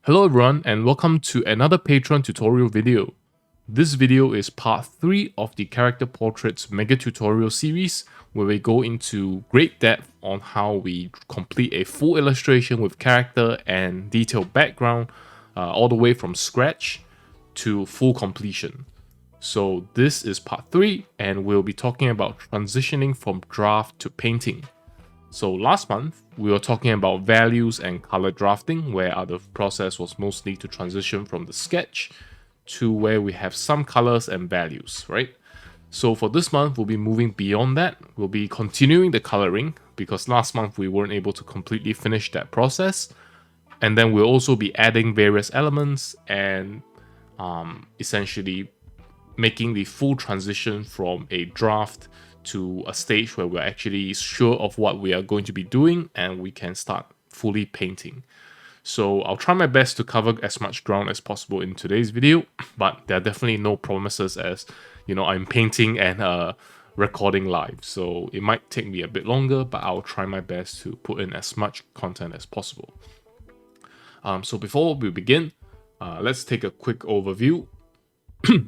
Hello everyone and welcome to another Patreon tutorial video. This video is part 3 of the character portraits mega tutorial series where we go into great depth on how we complete a full illustration with character and detailed background all the way from scratch to full completion. So this is part 3 and we'll be talking about transitioning from draft to painting. So last month, we were talking about values and color drafting, where the process was mostly to transition from the sketch to where we have some colors and values, right? So for this month, we'll be moving beyond that. We'll be continuing the coloring because last month we weren't able to completely finish that process. And then we'll also be adding various elements and essentially making the full transition from a draft to a stage where we're actually sure of what we are going to be doing and we can start fully painting. So I'll try my best to cover as much ground as possible in today's video, but there are definitely no promises as, I'm painting and recording live. So it might take me a bit longer, but I'll try my best to put in as much content as possible. So before we begin, let's take a quick overview.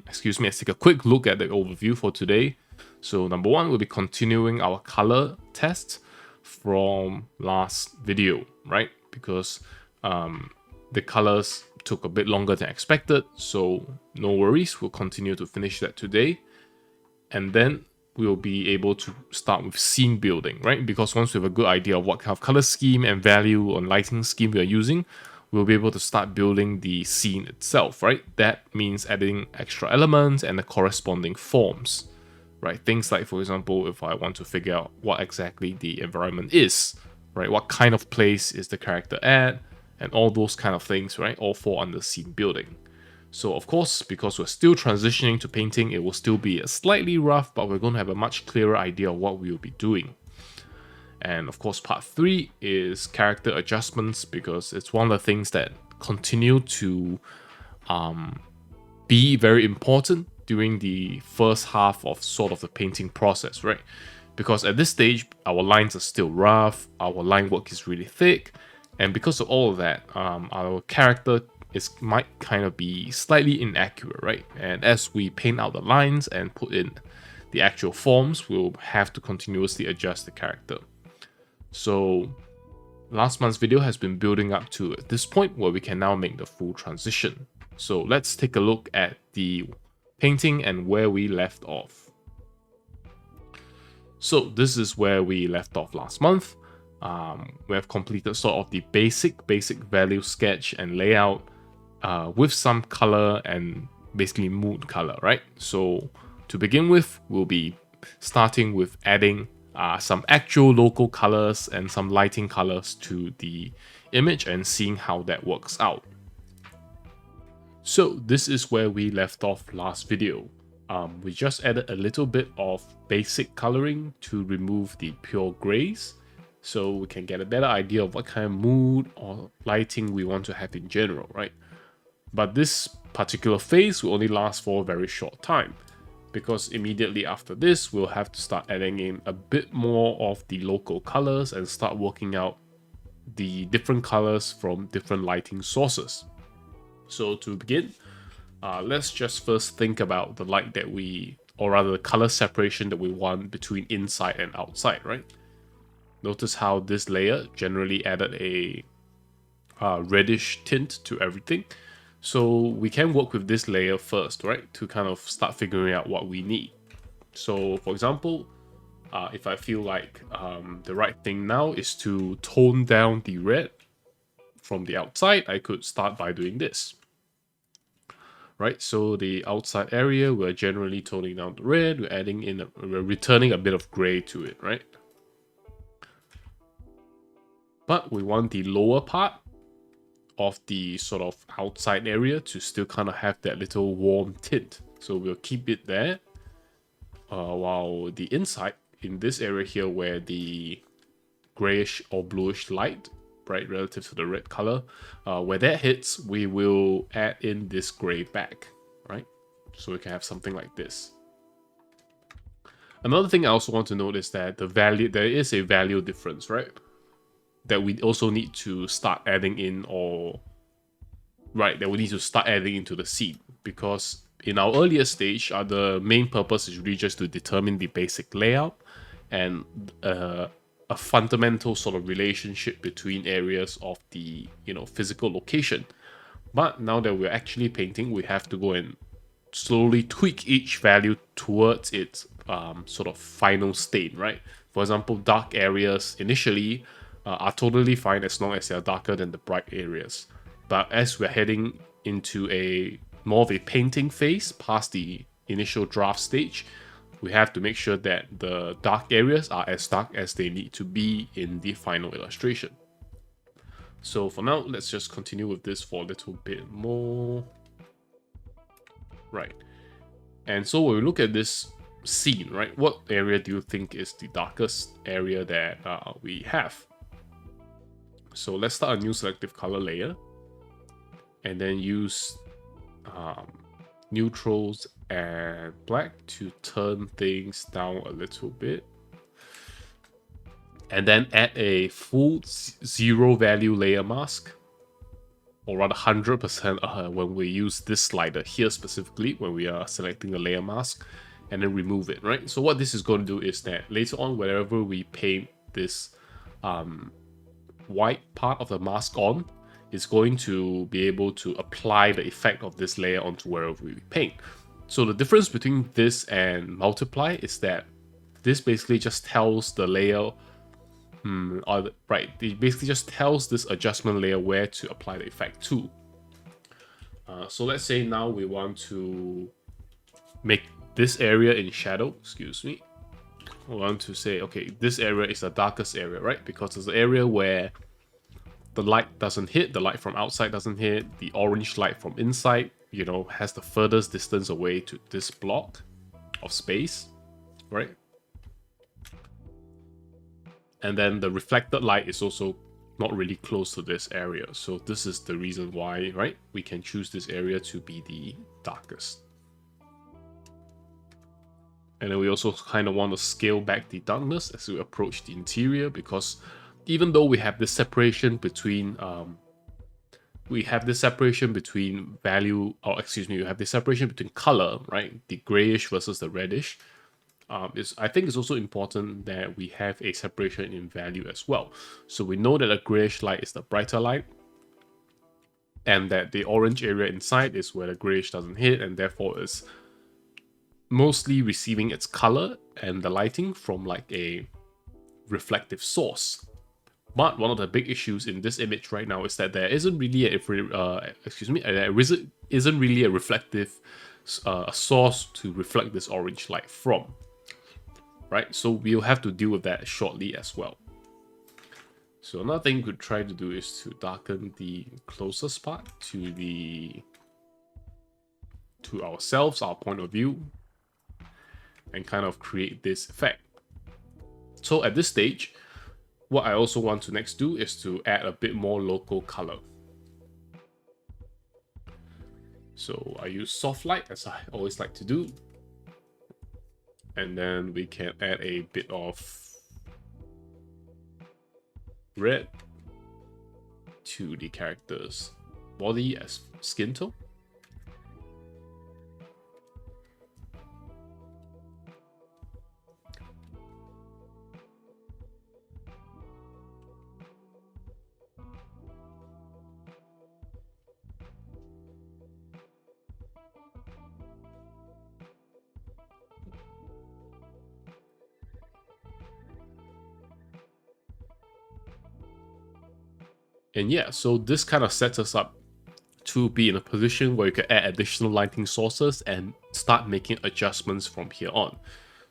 Excuse me, let's take a quick look at the overview for today. So number one, we'll be continuing our color test from last video, right? Because the colors took a bit longer than expected, so no worries, we'll continue to finish that today. And then we'll be able to start with scene building, right? Because once we have a good idea of what kind of color scheme and value or lighting scheme we are using, we'll be able to start building the scene itself, right? That means adding extra elements and the corresponding forms. Right, things like, for example, if I want to figure out what exactly the environment is, right, what kind of place is the character at, and all those kind of things, right, all fall under scene building. So of course, because we're still transitioning to painting, it will still be slightly rough, but we're going to have a much clearer idea of what we will be doing. And of course, part 3 is character adjustments, because it's one of the things that continue to be very important during the first half of sort of the painting process, right? Because at this stage, our lines are still rough, our line work is really thick, and because of all of that, our character might kind of be slightly inaccurate, right? And as we paint out the lines and put in the actual forms, we'll have to continuously adjust the character. So last month's video has been building up to this point where we can now make the full transition. So let's take a look at the painting and where we left off. So this is where we left off last month. We have completed sort of the basic value sketch and layout with some color and basically mood color, right? So to begin with, we'll be starting with adding some actual local colors and some lighting colors to the image and seeing how that works out. So this is where we left off last video. We just added a little bit of basic coloring to remove the pure grays, so we can get a better idea of what kind of mood or lighting we want to have in general, right? But this particular phase will only last for a very short time, because immediately after this, we'll have to start adding in a bit more of the local colors and start working out the different colors from different lighting sources. So to begin, let's just first think about the light that or rather the color separation that we want between inside and outside, right? Notice how this layer generally added a reddish tint to everything. So we can work with this layer first, right? To kind of start figuring out what we need. So for example, if I feel like the right thing now is to tone down the red from the outside, I could start by doing this. Right, so the outside area, we're generally toning down the red, we're returning a bit of gray to it, right? But we want the lower part of the sort of outside area to still kind of have that little warm tint. So we'll keep it there, while the inside, in this area here where the grayish or bluish light, right, relative to the red color, where that hits, we will add in this gray back, right? So we can have something like this. Another thing I also want to note is that there is a value difference, right? That we also need to start adding in or right, that we need to start adding into the scene, because in our earlier stage, the main purpose is really just to determine the basic layout and a fundamental sort of relationship between areas of the physical location. But now that we're actually painting, we have to go and slowly tweak each value towards its sort of final state, right? For example, dark areas initially are totally fine as long as they are darker than the bright areas. But as we're heading into a more of a painting phase past the initial draft stage, we have to make sure that the dark areas are as dark as they need to be in the final illustration. So for now, let's just continue with this for a little bit more. Right. And so when we look at this scene, right, what area do you think is the darkest area that we have? So let's start a new selective color layer and then use neutrals and black to turn things down a little bit. And then add a full 0 value layer mask, or rather 100% when we use this slider here specifically, when we are selecting the layer mask, and then remove it, right? So what this is going to do is that later on, wherever we paint this white part of the mask on, it's going to be able to apply the effect of this layer onto wherever we paint. So the difference between this and multiply is that this basically just tells the layer, it basically just tells this adjustment layer where to apply the effect to. So let's say now we want to make this area in shadow, excuse me. I want to say, okay, this area is the darkest area, right? Because it's the area where the light doesn't hit, the light from outside doesn't hit, the orange light from inside, has the furthest distance away to this block of space, right? And then the reflected light is also not really close to this area. So this is the reason why, right, we can choose this area to be the darkest. And then we also kind of want to scale back the darkness as we approach the interior, because even though we have this separation between value, or excuse me, we have this separation between color, right, the grayish versus the reddish. I think it's also important that we have a separation in value as well. So we know that the grayish light is the brighter light, and that the orange area inside is where the grayish doesn't hit, and therefore is mostly receiving its color and the lighting from like a reflective source. But one of the big issues in this image right now is that there isn't really isn't really a reflective source to reflect this orange light from. Right, so we'll have to deal with that shortly as well. So another thing we could try to do is to darken the closest part to ourselves, our point of view, and kind of create this effect. So at this stage, what I also want to next do is to add a bit more local color. So I use soft light, as I always like to do. And then we can add a bit of red to the character's body as skin tone. And yeah, so this kind of sets us up to be in a position where you can add additional lighting sources and start making adjustments from here on.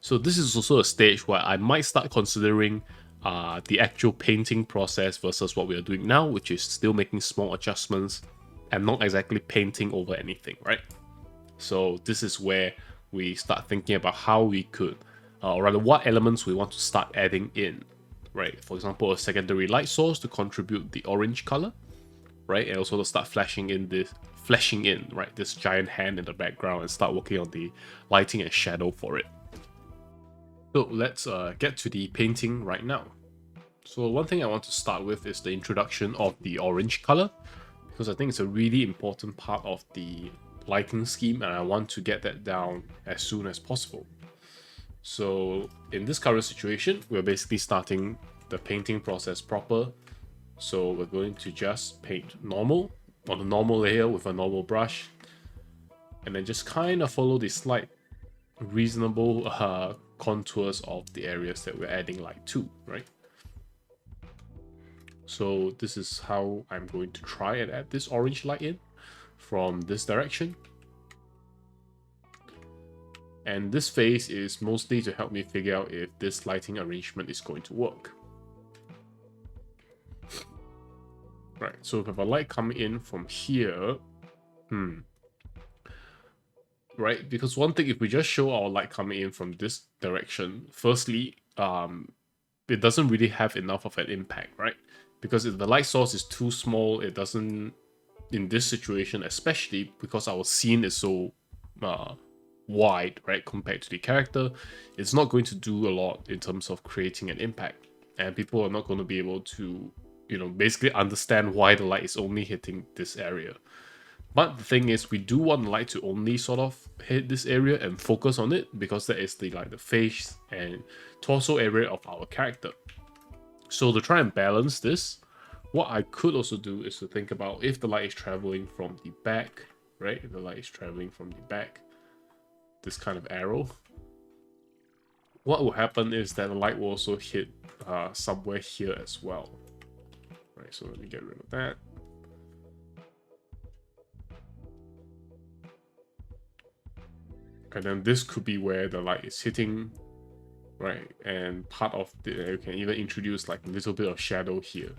So this is also a stage where I might start considering the actual painting process versus what we are doing now, which is still making small adjustments and not exactly painting over anything, right? So this is where we start thinking about how we could, or rather what elements we want to start adding in. Right, for example, a secondary light source to contribute the orange color, right, and also to start flashing in, right, this giant hand in the background and start working on the lighting and shadow for it. So let's get to the painting right now. So one thing I want to start with is the introduction of the orange color, because I think it's a really important part of the lighting scheme, and I want to get that down as soon as possible. So in this current situation, we're basically starting the painting process proper. So we're going to just paint normal on a normal layer with a normal brush, and then just kind of follow the slight reasonable contours of the areas that we're adding light to, right? So this is how I'm going to try and add this orange light in from this direction. And this phase is mostly to help me figure out if this lighting arrangement is going to work. Right, so if I have a light coming in from here, right, because one thing, if we just show our light coming in from this direction, firstly, it doesn't really have enough of an impact, right? Because if the light source is too small, it doesn't, in this situation, especially because our scene is so wide, right, compared to the character, it's not going to do a lot in terms of creating an impact, and people are not going to be able to, you know, basically understand why the light is only hitting this area. But the thing is, we do want the light to only sort of hit this area and focus on it, because that is the face and torso area of our character. So to try and balance this, what I could also do is to think about if the light is traveling from the back, right? If the light is traveling from the back, this kind of arrow, what will happen is that the light will also hit somewhere here as well. Right, so let me get rid of that. And then this could be where the light is hitting, right? And part of the, you can even introduce like a little bit of shadow here.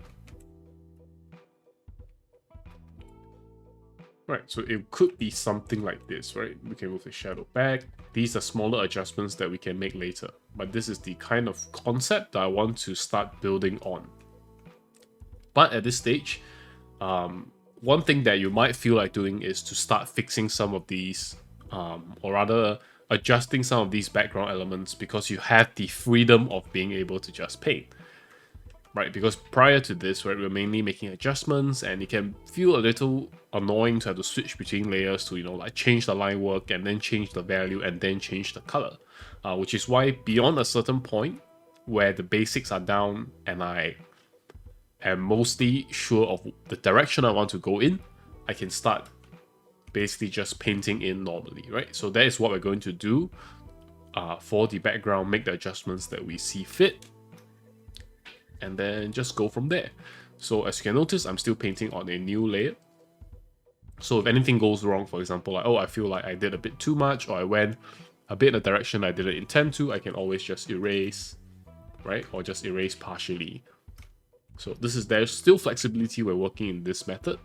Right, so it could be something like this, right? We can move the shadow back. These are smaller adjustments that we can make later. But this is the kind of concept that I want to start building on. But at this stage, one thing that you might feel like doing is to start fixing some of these, or rather adjusting some of these background elements, because you have the freedom of being able to just paint. Right, because prior to this, right, we're mainly making adjustments, and it can feel a little annoying to have to switch between layers to, you know, like change the line work and then change the value and then change the color. Which is why beyond a certain point where the basics are down and I am mostly sure of the direction I want to go in, I can start basically just painting in normally, right? So that is what we're going to do for the background, make the adjustments that we see fit, and then just go from there. So as you can notice, I'm still painting on a new layer. So if anything goes wrong, for example, like, oh, I feel like I did a bit too much, or I went a bit in a direction I didn't intend to, I can always just erase, right? Or just erase partially. So there's still flexibility when working in this method.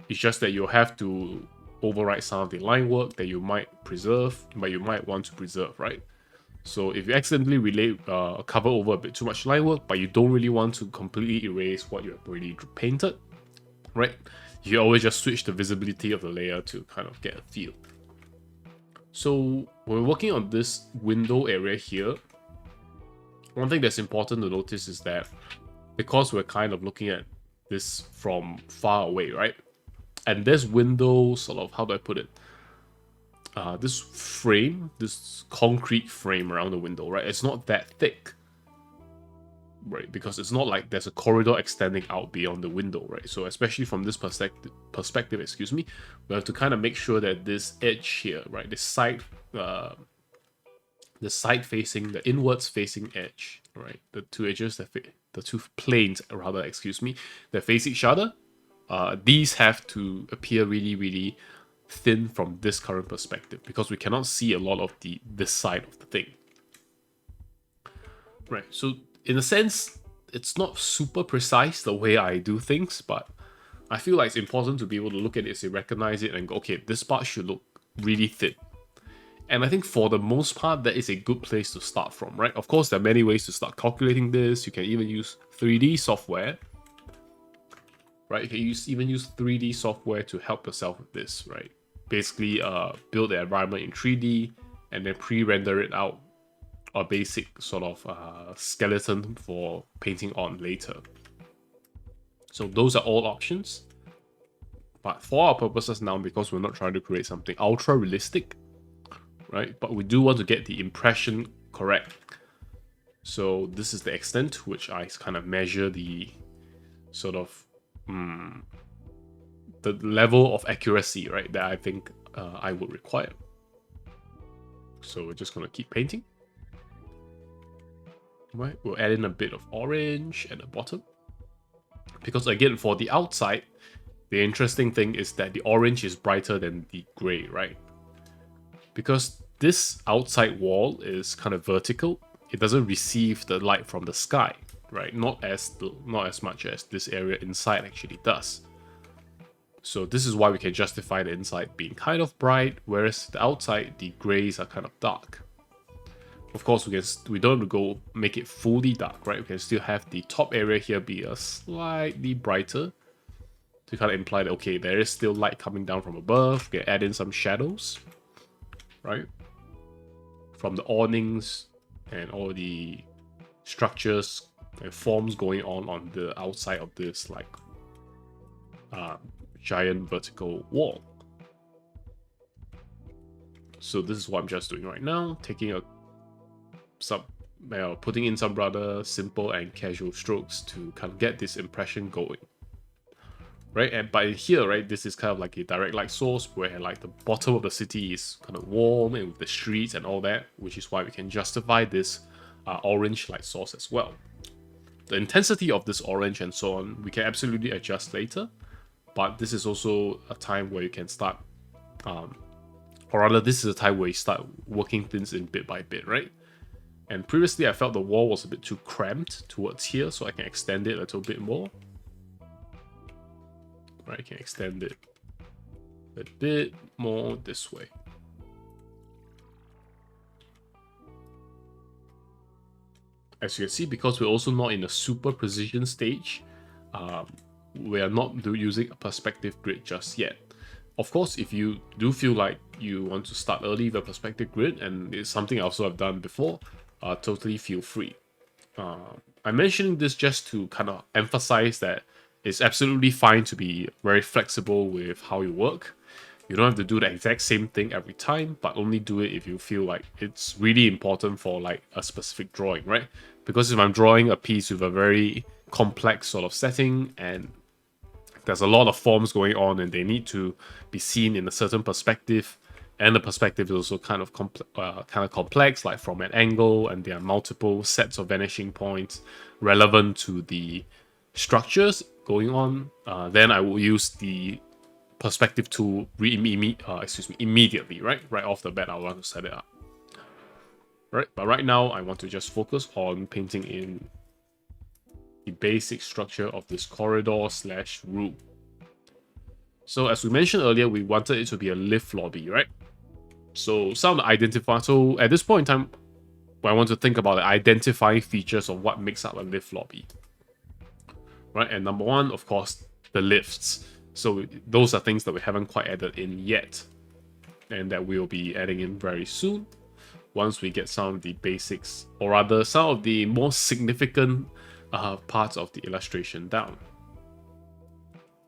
It's just that you'll have to overwrite some of the line work that you might preserve, but you might want to preserve, right? So if you accidentally cover over a bit too much line work, but you don't really want to completely erase what you have already painted, right? You always just switch the visibility of the layer to kind of get a feel. So when we're working on this window area here, one thing that's important to notice is that because we're kind of looking at this from far away, right? And this window, sort of, how do I put it? This frame, this concrete frame around the window, right? It's not that thick, right? Because it's not like there's a corridor extending out beyond the window, right? So especially from this perspective, excuse me, we have to kind of make sure that this edge here, right, the side facing, the inwards facing edge, right, the two edges the two planes, rather, excuse me, that face each other, these have to appear really, really thin from this current perspective, because we cannot see a lot of this side of the thing. Right, so in a sense, it's not super precise the way I do things, but I feel like it's important to be able to look at it, say, recognize it, and go, okay, this part should look really thin. And I think for the most part, that is a good place to start from, right? Of course, there are many ways to start calculating this. You can even use 3D software, right? You can even use 3D software to help yourself with this, right? Basically, build the environment in 3D and then pre-render it out, a basic sort of skeleton for painting on later. So those are all options. But for our purposes now, because we're not trying to create something ultra realistic, right? But we do want to get the impression correct. So this is the extent to which I kind of measure the sort of the level of accuracy, right, that I think I would require. So we're just going to keep painting. Right, we'll add in a bit of orange at the bottom. Because again, for the outside, the interesting thing is that the orange is brighter than the gray, right? Because this outside wall is kind of vertical, it doesn't receive the light from the sky, right? Not as much as this area inside actually does. So this is why we can justify the inside being kind of bright, whereas the outside, the grays are kind of dark. Of course, we don't have to go make it fully dark, right? We can still have the top area here be a slightly brighter to kind of imply that, okay, there is still light coming down from above. We can add in some shadows, right? From the awnings and all the structures and forms going on the outside of this like giant vertical wall. So this is what I'm just doing right now, taking putting in some rather simple and casual strokes to kind of get this impression going. Right, and by here, right, this is kind of like a direct light source where like the bottom of the city is kind of warm and with the streets and all that, which is why we can justify this orange light source as well. The intensity of this orange and so on, we can absolutely adjust later, but this is also a time where you can start, or rather this is a time where you start working things in bit by bit, right? And previously I felt the wall was a bit too cramped towards here, so I can extend it a little bit more. Right, I can extend it a bit more this way. As you can see, because we're also not in a super precision stage, we are not using a perspective grid just yet. Of course, if you do feel like you want to start early with a perspective grid, and it's something I also have done before, totally feel free. I'm mentioning this just to kind of emphasize that it's absolutely fine to be very flexible with how you work. You don't have to do the exact same thing every time, but only do it if you feel like it's really important for like a specific drawing, right? Because if I'm drawing a piece with a very complex sort of setting and there's a lot of forms going on and they need to be seen in a certain perspective, and the perspective is also kind of complex, like from an angle, and there are multiple sets of vanishing points relevant to the structures going on, then I will use the perspective tool immediately, right off the bat. I want to set it up, right? But right now I want to just focus on painting in the basic structure of this corridor / room. So as we mentioned earlier, we wanted it to be a lift lobby, right? So some of the so at this point in time, I want to think about the identifying features of what makes up a lift lobby. Right, and number one, of course, the lifts. So those are things that we haven't quite added in yet, and that we'll be adding in very soon once we get some of the basics, or rather some of the more significant parts of the illustration down.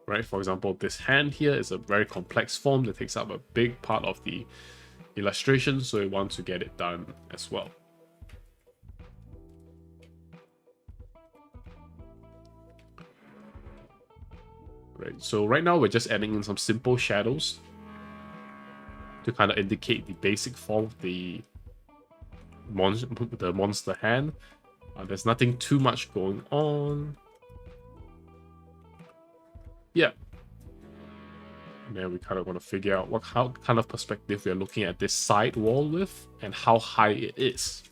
Right, for example, this hand here is a very complex form that takes up a big part of the illustration, so we want to get it done as well. Right, so right now we're just adding in some simple shadows to kind of indicate the basic form of the monster hand. There's nothing too much going on. Yeah. And then we kind of want to figure out how kind of perspective we're looking at this side wall with and how high it is.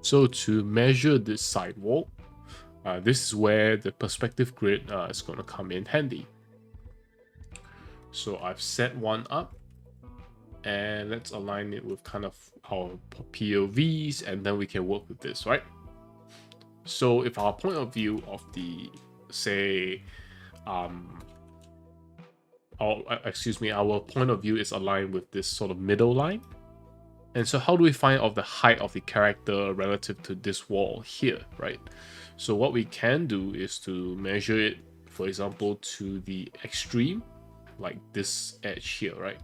So to measure this side wall, this is where the perspective grid is going to come in handy. So I've set one up, and let's align it with kind of our POVs, and then we can work with this, right? So if our point of view of the, say, our point of view is aligned with this sort of middle line. And so how do we find out the height of the character relative to this wall here, right? So what we can do is to measure it, for example, to the extreme, like this edge here, right?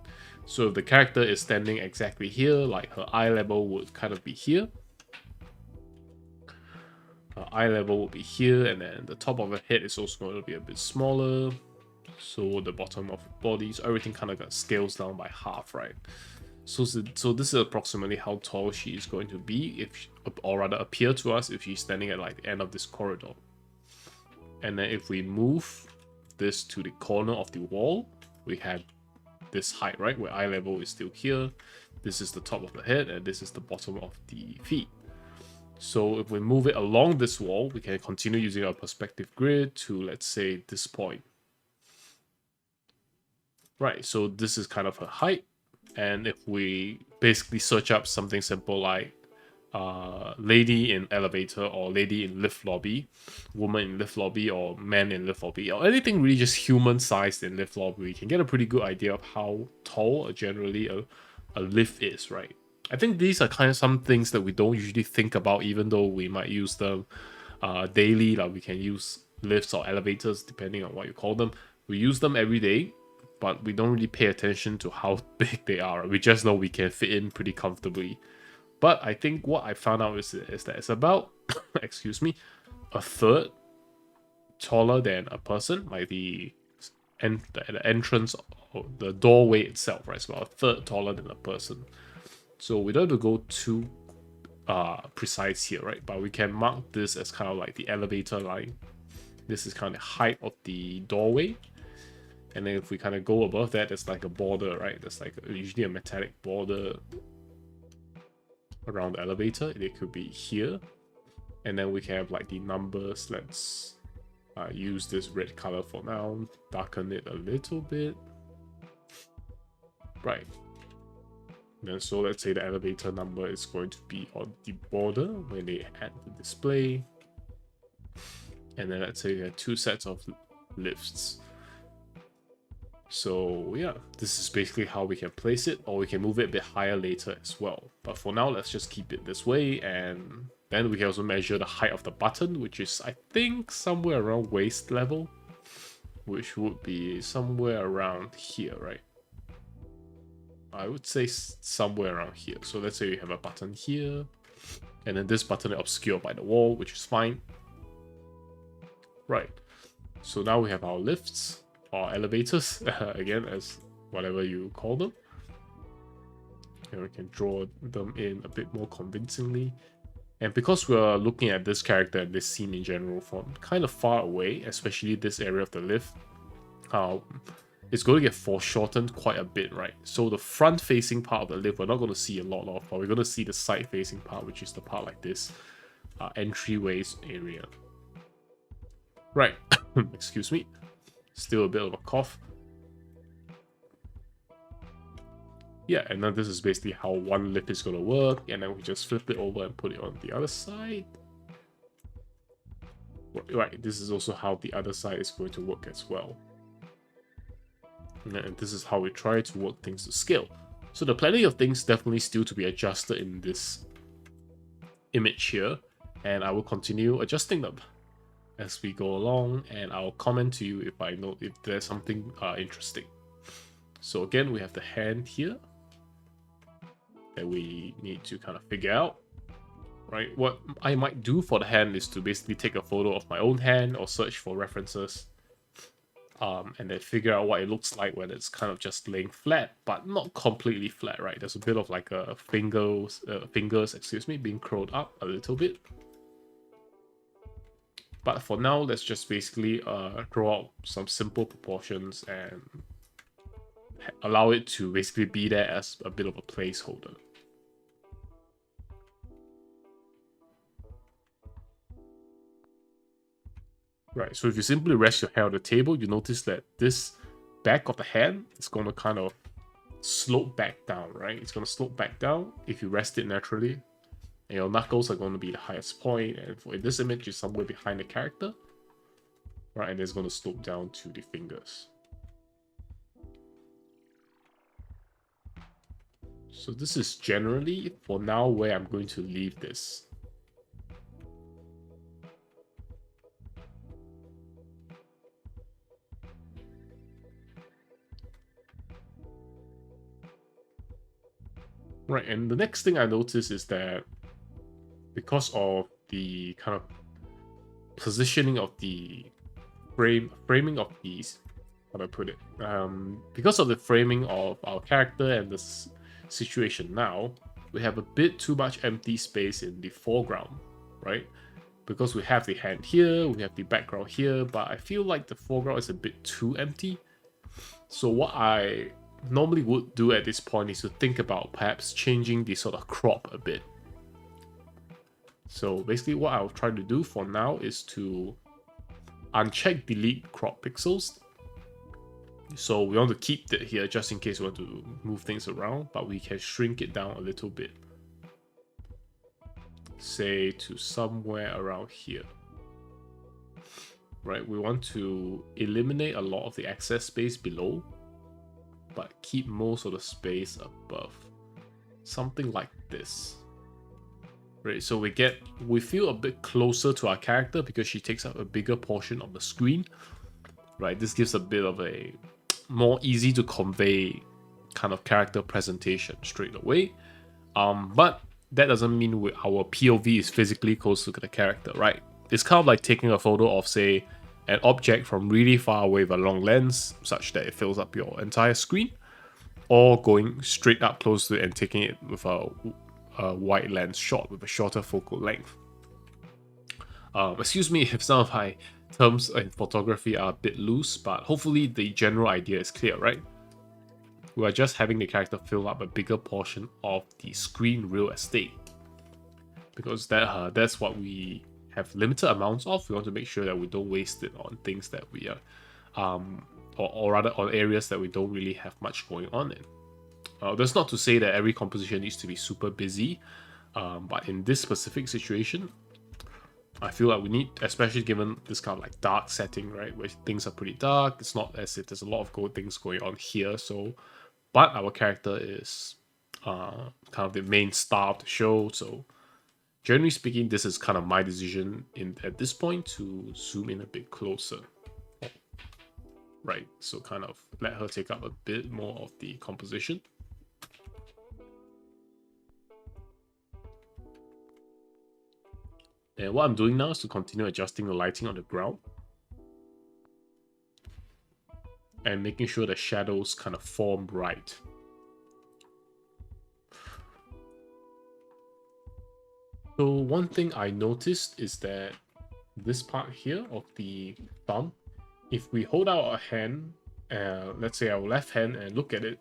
So if the character is standing exactly here, like her eye level would kind of be here. Her eye level will be here, and then the top of her head is also going to be a bit smaller. So the bottom of her body, so everything kind of scales down by half, right? So this is approximately how tall she is going to be, or rather appear to us if she's standing at like the end of this corridor. And then if we move this to the corner of the wall, we have this height, right? Where eye level is still here. This is the top of the head, and this is the bottom of the feet. So if we move it along this wall, we can continue using our perspective grid to, let's say, this point. Right, so this is kind of her height. And if we basically search up something simple like lady in elevator, or lady in lift lobby, woman in lift lobby, or man in lift lobby, or anything really just human sized in lift lobby, we can get a pretty good idea of how tall generally a lift is, right? I think these are kind of some things that we don't usually think about, even though we might use them daily. Like we can use lifts or elevators depending on what you call them. We use them every day, but we don't really pay attention to how big they are. We just know we can fit in pretty comfortably. But I think what I found out is that it's about, excuse me, a third taller than a person, like the entrance, or the doorway itself, right? It's about a third taller than a person. So we don't have to go too precise here, right? But we can mark this as kind of like the elevator line. This is kind of the height of the doorway. And then if we kind of go above that, it's like a border, right? There's like usually a metallic border around the elevator. It could be here. And then we can have like the numbers. Let's use this red color for now. Darken it a little bit. Right. And so let's say the elevator number is going to be on the border when they add the display. And then let's say we have two sets of lifts. So yeah, this is basically how we can place it, or we can move it a bit higher later as well. But for now, let's just keep it this way. And then we can also measure the height of the button, which is, I think, somewhere around waist level, which would be somewhere around here, right? I would say somewhere around here. So let's say we have a button here, and then this button is obscured by the wall, which is fine. Right. So now we have our lifts, or elevators, again, as whatever you call them. And we can draw them in a bit more convincingly. And because we're looking at this character and this scene in general from kind of far away, especially this area of the lift, it's going to get foreshortened quite a bit, right? So the front-facing part of the lift, we're not going to see a lot of, but we're going to see the side-facing part, which is the part like this, entryways area. Right. Excuse me. Still a bit of a cough. Yeah, and then this is basically how one lift is going to work, and then we just flip it over and put it on the other side. Right, this is also how the other side is going to work as well. And this is how we try to work things to scale. So there are plenty of things definitely still to be adjusted in this image here, and I will continue adjusting them as we go along, and I'll comment to you if I know if there's something interesting. So again, we have the hand here that we need to kind of figure out, right? What I might do for the hand is to basically take a photo of my own hand or search for references, and then figure out what it looks like when it's kind of just laying flat, but not completely flat, right? There's a bit of like a fingers, excuse me, being curled up a little bit. But for now, let's just basically draw out some simple proportions and allow it to basically be there as a bit of a placeholder. Right, so if you simply rest your hand on the table, you notice that this back of the hand is going to kind of slope back down, right? It's going to slope back down if you rest it naturally. And your knuckles are going to be the highest point, and for this image is somewhere behind the character, right? And it's going to slope down to the fingers. So this is generally, for now, where I'm going to leave this. Right, and the next thing I noticed is that because of the kind of positioning of the framing of these, how do I put it? Because of the framing of our character and the situation now, we have a bit too much empty space in the foreground, right? Because we have the hand here, we have the background here, but I feel like the foreground is a bit too empty. So what I normally would do at this point is to think about perhaps changing the sort of crop a bit. So basically what I'll try to do for now is to uncheck delete crop pixels. So we want to keep that here just in case we want to move things around, but we can shrink it down a little bit. Say to somewhere around here. Right, we want to eliminate a lot of the excess space below, but keep most of the space above. Something like this. Right, so we feel a bit closer to our character because she takes up a bigger portion of the screen. Right, this gives a bit of a more easy to convey kind of character presentation straight away. But that doesn't mean our POV is physically close to the character, right? It's kind of like taking a photo of, say, an object from really far away with a long lens, such that it fills up your entire screen, or going straight up close to it and taking it with a wide lens shot with a shorter focal length. Excuse me if some of my terms in photography are a bit loose, but hopefully the general idea is clear, right? We are just having the character fill up a bigger portion of the screen real estate, because that's what we have limited amounts of. We want to make sure that we don't waste it on things that we are, or rather on areas that we don't really have much going on in. That's not to say that every composition needs to be super busy, but in this specific situation, I feel like we need, especially given this kind of like dark setting, right, where things are pretty dark. It's not as if there's a lot of things going on here. So, but our character is kind of the main star of the show. So, generally speaking, this is kind of my decision at this point to zoom in a bit closer. Right, so kind of let her take up a bit more of the composition. And what I'm doing now is to continue adjusting the lighting on the ground and making sure the shadows kind of form right. So one thing I noticed is that this part here of the thumb, if we hold out our hand, let's say our left hand, and look at it,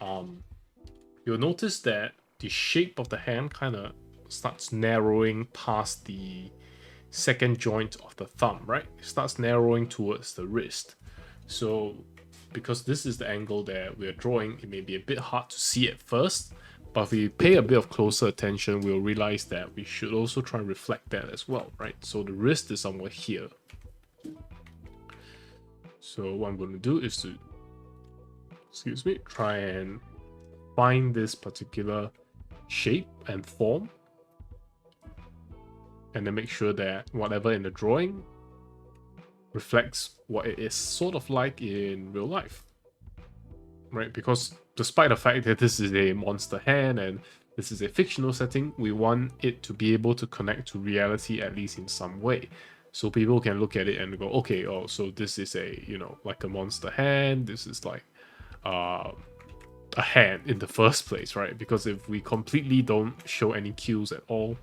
you'll notice that the shape of the hand kind of starts narrowing past the second joint of the thumb, right? It starts narrowing towards the wrist. So because this is the angle that we're drawing, it may be a bit hard to see at first, but if we pay a bit of closer attention, we'll realize that we should also try and reflect that as well, right? So the wrist is somewhere here. So what I'm going to do is to, try and find this particular shape and form, and then make sure that whatever in the drawing reflects what it is sort of like in real life, right? Because despite the fact that this is a monster hand and this is a fictional setting, we want it to be able to connect to reality at least in some way. So people can look at it and go, okay, oh, so this is a, like a monster hand. This is like a hand in the first place, right? Because if we completely don't show any cues at all,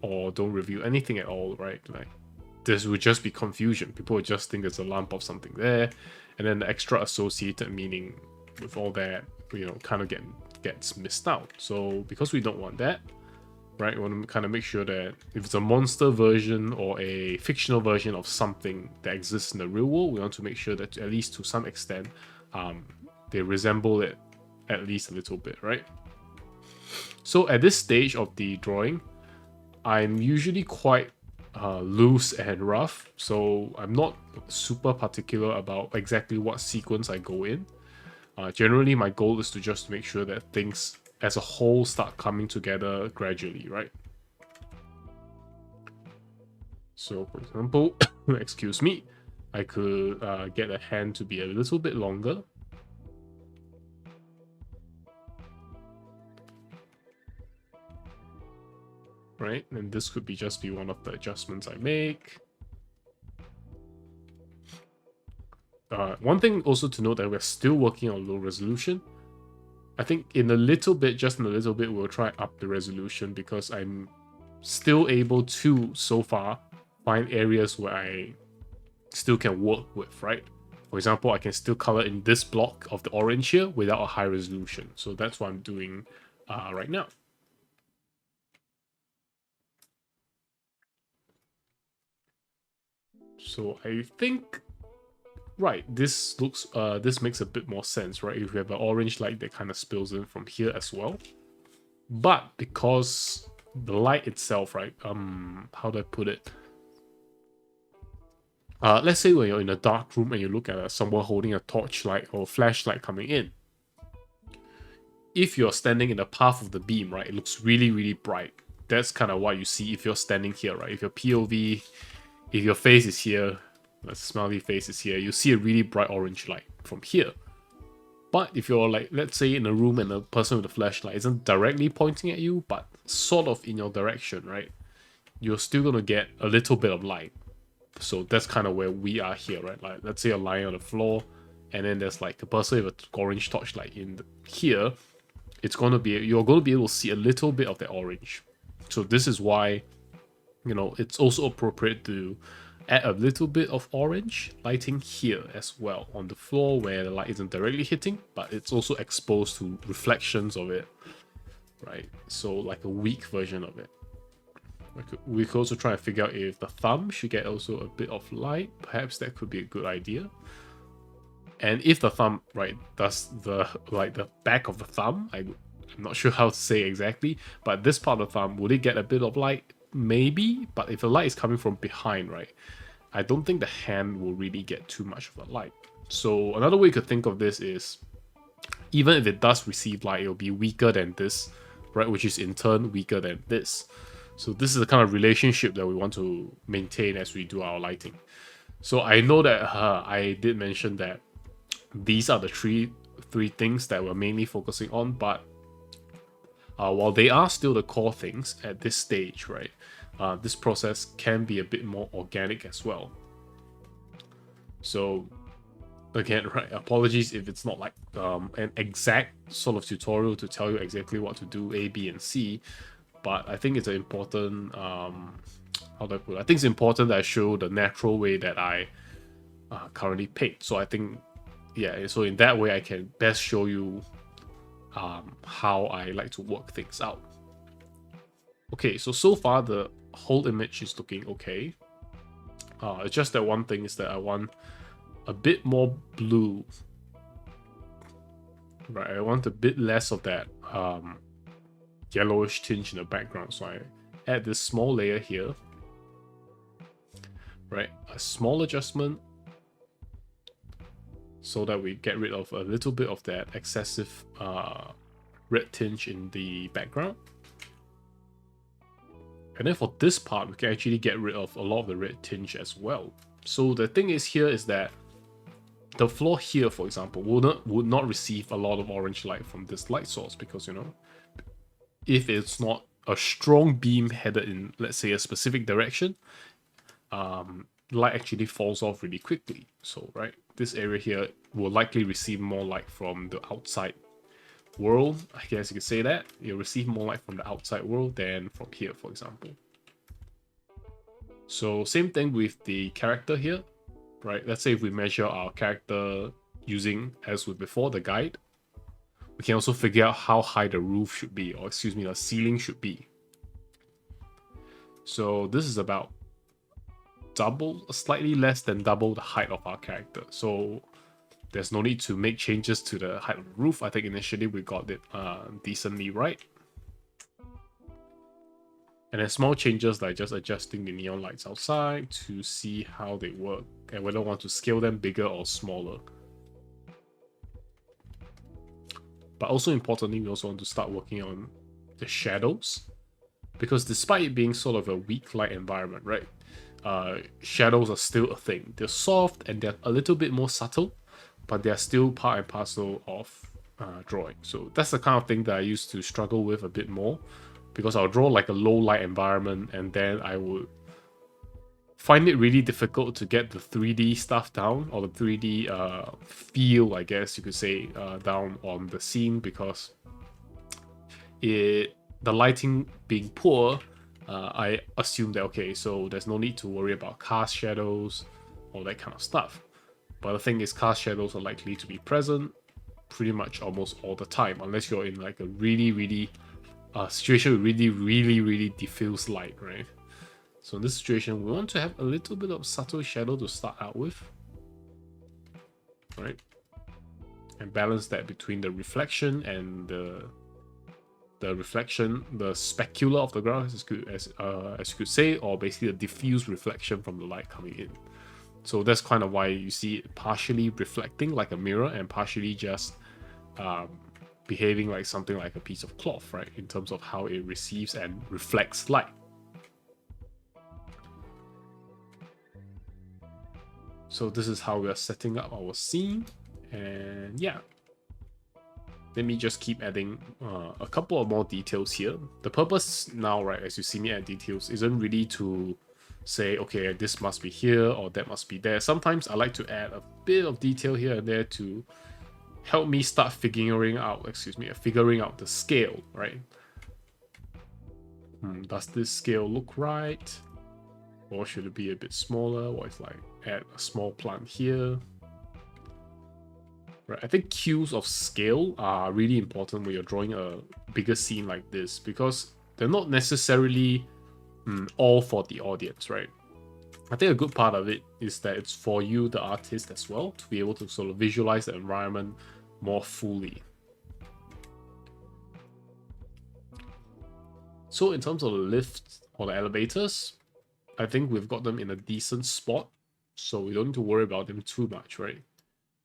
or don't reveal anything at all, right? Like, this would just be confusion. People would just think there's a lump of something there, and then the extra associated meaning with all that, kind of gets missed out. So because we don't want that, right, we want to kind of make sure that if it's a monster version or a fictional version of something that exists in the real world, we want to make sure that at least to some extent, they resemble it at least a little bit, right? So at this stage of the drawing, I'm usually quite loose and rough, so I'm not super particular about exactly what sequence I go in. Generally, my goal is to just make sure that things as a whole start coming together gradually, right? So, for example, excuse me, I could get a hand to be a little bit longer. right? And this could be just be one of the adjustments I make. One thing also to note that we're still working on low resolution. I think in a little bit, just in a little bit, we'll try up the resolution because I'm still able to, so far, find areas where I still can work with, right? For example, I can still color in this block of the orange here without a high resolution. So that's what I'm doing right now. So I think, right, this looks, this makes a bit more sense, right? If we have an orange light that kind of spills in from here as well. But because the light itself, right, how do I put it? Let's say when you're in a dark room and you look at someone holding a torchlight or flashlight coming in. If you're standing in the path of the beam, right, it looks really, really bright. That's kind of what you see if you're standing here, right? If your POV, if your face is here, a smiley face is here, you see a really bright orange light from here. But if you're like, let's say in a room and the person with the flashlight isn't directly pointing at you, but sort of in your direction, right? You're still going to get a little bit of light. So that's kind of where we are here, right? Like, let's say you're lying on the floor and then there's like a person with an orange torchlight in here. It's going to be, you're going to be able to see a little bit of the orange. So this is why, you know, it's also appropriate to add a little bit of orange lighting here as well on the floor where the light isn't directly hitting, but it's also exposed to reflections of it, right? So like a weak version of it. We could also try and figure out if the thumb should get also a bit of light. Perhaps that could be a good idea. And if the thumb, right, does the back of the thumb, I'm not sure how to say exactly, but this part of the thumb, would it get a bit of light? Maybe, but if the light is coming from behind, right, I don't think the hand will really get too much of the light. So another way you could think of this is, even if it does receive light, it'll be weaker than this, right, which is in turn weaker than this. So this is the kind of relationship that we want to maintain as we do our lighting. So I know that I did mention that these are the three things that we're mainly focusing on, but while they are still the core things at this stage, right, this process can be a bit more organic as well. So again, right, apologies if it's not like an exact sort of tutorial to tell you exactly what to do A, B, and C, but I think it's an important, how do I put it? I think it's important that I show the natural way that I currently paint. So I think, yeah, so in that way I can best show you how I like to work things out. Okay, so far the whole image is looking okay. It's just that one thing is that I want a bit more blue. Right, I want a bit less of that yellowish tinge in the background. So I add this small layer here. Right, a small adjustment so that we get rid of a little bit of that excessive red tinge in the background. And then for this part, we can actually get rid of a lot of the red tinge as well. So the thing is here is that the floor here, for example, would not receive a lot of orange light from this light source because, you know, if it's not a strong beam headed in, let's say, a specific direction, light actually falls off really quickly. So, right, this area here will likely receive more light from the outside world. I guess you could say that. You'll receive more light from the outside world than from here, for example. So, same thing with the character here, right? Let's say if we measure our character using, as with before, the guide, we can also figure out how high the roof should be, or excuse me, the ceiling should be. So this is about double, slightly less than double the height of our character. So there's no need to make changes to the height of the roof. I think initially we got it decently right. And then small changes like just adjusting the neon lights outside to see how they work and whether I want to scale them bigger or smaller. But also importantly, we also want to start working on the shadows, because despite it being sort of a weak light environment, right? Shadows are still a thing. They're soft and they're a little bit more subtle, but they're still part and parcel of drawing. So that's the kind of thing that I used to struggle with a bit more. because I'll draw like a low light environment, and then I would find it really difficult to get the 3D stuff down, or the 3D feel, I guess you could say, down on the scene, because the lighting being poor, I assume that, okay, so there's no need to worry about cast shadows, all that kind of stuff. But the thing is, cast shadows are likely to be present pretty much almost all the time, unless you're in like a really situation with really diffuse light, right? So in this situation, we want to have a little bit of subtle shadow to start out with, right? And balance that between the reflection and the specular of the ground, as you could say, or basically the diffuse reflection from the light coming in. So that's kind of why you see it partially reflecting like a mirror and partially just behaving like something like a piece of cloth, right? In terms of how it receives and reflects light. So this is how we are setting up our scene, and yeah. Let me just keep adding a couple of more details here. The purpose now, right, as you see me add details, isn't really to say, okay, this must be here or that must be there. Sometimes I like to add a bit of detail here and there to help me start figuring out the scale, right? Does this scale look right? Or should it be a bit smaller? Or it's like add a small plant here. Right, I think cues of scale are really important when you're drawing a bigger scene like this, because they're not necessarily all for the audience, right? I think a good part of it is that it's for you, the artist, as well, to be able to sort of visualize the environment more fully. So in terms of the lifts or the elevators, I think we've got them in a decent spot, so we don't need to worry about them too much, right?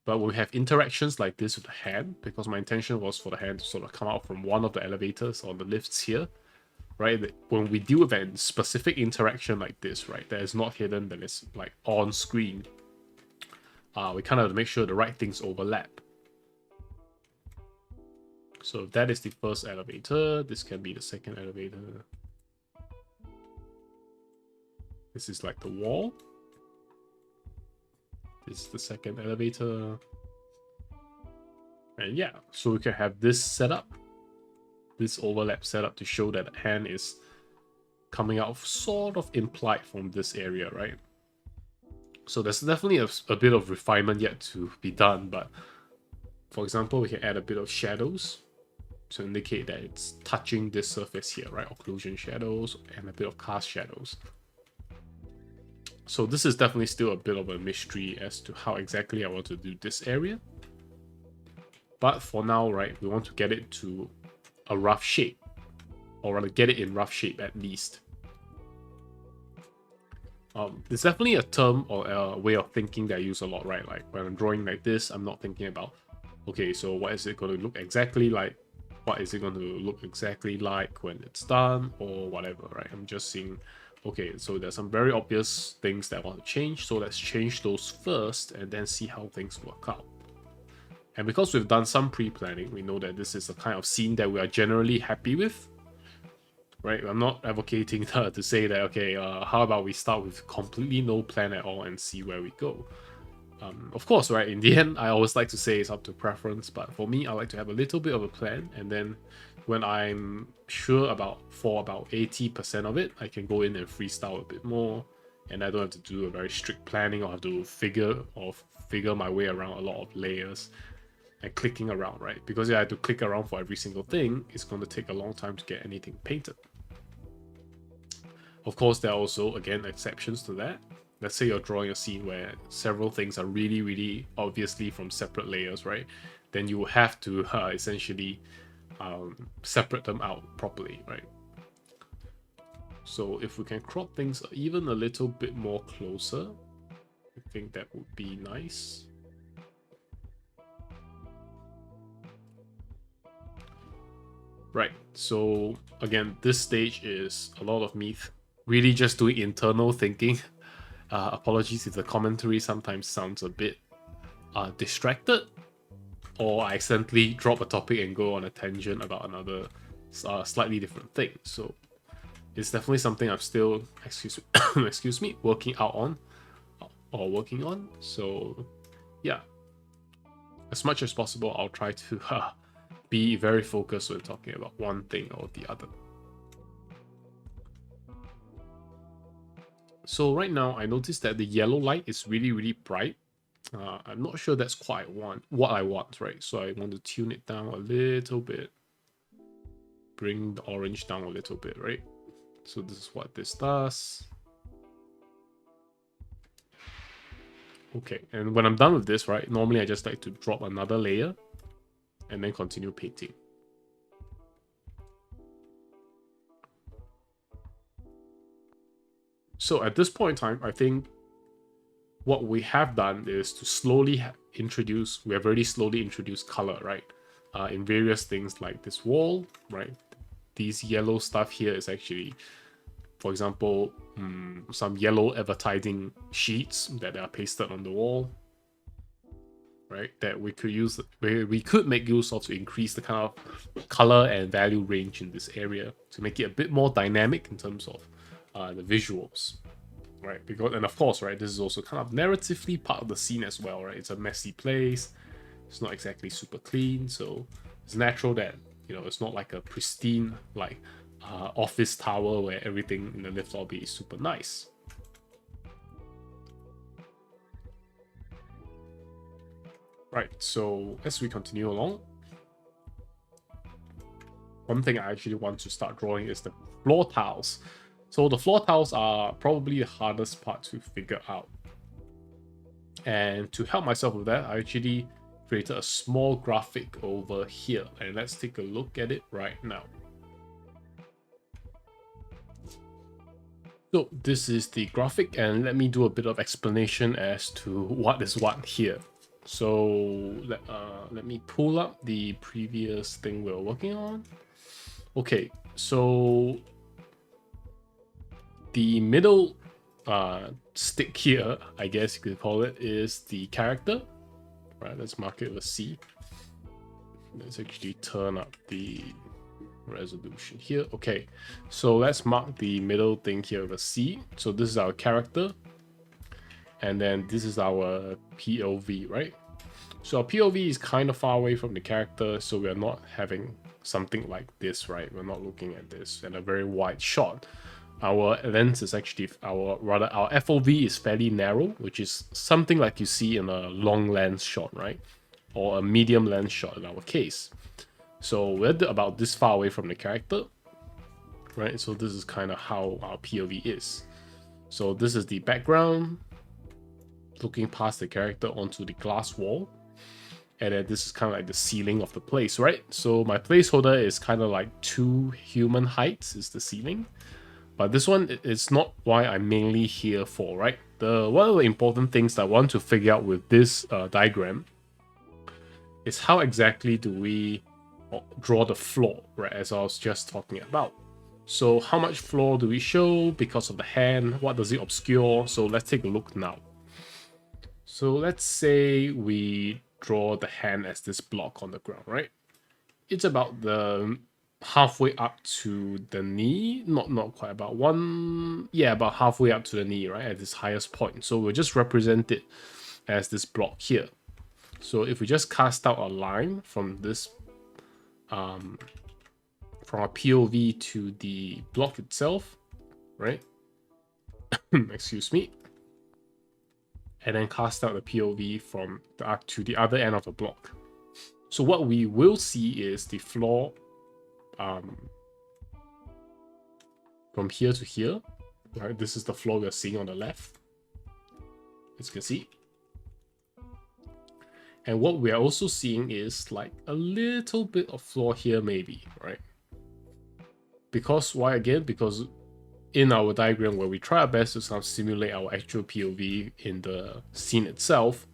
But when we have interactions like this with the hand, because my intention was for the hand to sort of come out from one of the elevators or the lifts here, right? When we deal with a specific interaction like this, right, that is not hidden, that is like on screen, we kind of make sure the right things overlap. So that is the first elevator. This can be the second elevator. This is like the wall. This is the second elevator. And yeah, so we can have this setup, this overlap setup, to show that the hand is coming out sort of implied from this area, right? So there's definitely a bit of refinement yet to be done, but for example, we can add a bit of shadows to indicate that it's touching this surface here, right? Occlusion shadows and a bit of cast shadows. So this is definitely still a bit of a mystery as to how exactly I want to do this area. But for now, right, we want to get it to a rough shape, or rather get it in rough shape at least. It's definitely a term or a way of thinking that I use a lot, right? Like when I'm drawing like this, I'm not thinking about, okay, so what is it going to look exactly like? What is it going to look exactly like when it's done, or whatever, right? I'm just seeing, okay, so there's some very obvious things that I want to change, so let's change those first and then see how things work out. And because we've done some pre-planning, we know that this is the kind of scene that we are generally happy with, right? I'm not advocating to say that, okay, how about we start with completely no plan at all and see where we go. Of course, right, in the end, I always like to say it's up to preference, but for me, I like to have a little bit of a plan, and then when I'm sure for about 80% of it, I can go in and freestyle a bit more, and I don't have to do a very strict planning or have to figure my way around a lot of layers and clicking around, right? Because if I have to click around for every single thing, it's going to take a long time to get anything painted. Of course, there are also, again, exceptions to that. Let's say you're drawing a scene where several things are really obviously from separate layers, right? Then you will have to essentially separate them out properly, right? So if we can crop things even a little bit more closer, I think that would be nice. Right, so again, this stage is a lot of me really just doing internal thinking. Apologies if the commentary sometimes sounds a bit distracted, or I accidentally drop a topic and go on a tangent about another slightly different thing. So it's definitely something I'm still, excuse me, working out on or working on. So yeah, as much as possible, I'll try to be very focused when talking about one thing or the other. So right now, I noticed that the yellow light is really, really bright. I'm not sure that's quite what I want, right? So I want to tune it down a little bit. Bring the orange down a little bit, right? So this is what this does. Okay, and when I'm done with this, right, normally I just like to drop another layer and then continue painting. So at this point in time, I think what we have done is to slowly introduce, we have already slowly introduced color, right? In various things like this wall, right? These yellow stuff here is actually, for example, some yellow advertising sheets that are pasted on the wall, right? That we could use, we could make use of to increase the kind of color and value range in this area to make it a bit more dynamic in terms of the visuals, right? Because, and of course, right, this is also kind of narratively part of the scene as well, right? It's a messy place. It's not exactly super clean, so it's natural that, you know, it's not like a pristine like office tower where everything in the lift lobby is super nice. Right, so as we continue along, one thing I actually want to start drawing is the floor tiles. So the floor tiles are probably the hardest part to figure out. And to help myself with that, I actually created a small graphic over here. And let's take a look at it right now. So this is the graphic, and let me do a bit of explanation as to what is what here. So let me pull up the previous thing we were working on. Okay, so the middle stick here, I guess you could call it, is the character. Right, let's mark it with a C. Let's actually turn up the resolution here. Okay, so let's mark the middle thing here with a C. So this is our character, and then this is our POV, right? So our POV is kind of far away from the character, so we are not having something like this, right? We're not looking at this in a very wide shot. Our lens is actually, our FOV is fairly narrow, which is something like you see in a long lens shot, right? Or a medium lens shot in our case. So we're about this far away from the character, right? So this is kind of how our POV is. So this is the background, looking past the character onto the glass wall. And then this is kind of like the ceiling of the place, right? So my placeholder is kind of like 2 human heights is the ceiling. But this one is not why I'm mainly here for, right? One of the important things that I want to figure out with this diagram is how exactly do we draw the floor, right? As I was just talking about. So how much floor do we show because of the hand? What does it obscure? So let's take a look now. So let's say we draw the hand as this block on the ground, right? It's about the halfway up to the knee, not quite, about about halfway up to the knee, right, at this highest point. So we'll just represent it as this block here. So if we just cast out a line from this from our POV to the block itself, right? Excuse me. And then cast out the POV from to the other end of the block. So what we will see is the floor from here to here, right? This is the floor we're seeing on the left, as you can see. And what we are also seeing is like a little bit of floor here maybe, right? Because why again? Because in our diagram where we try our best to sort of simulate our actual POV in the scene itself,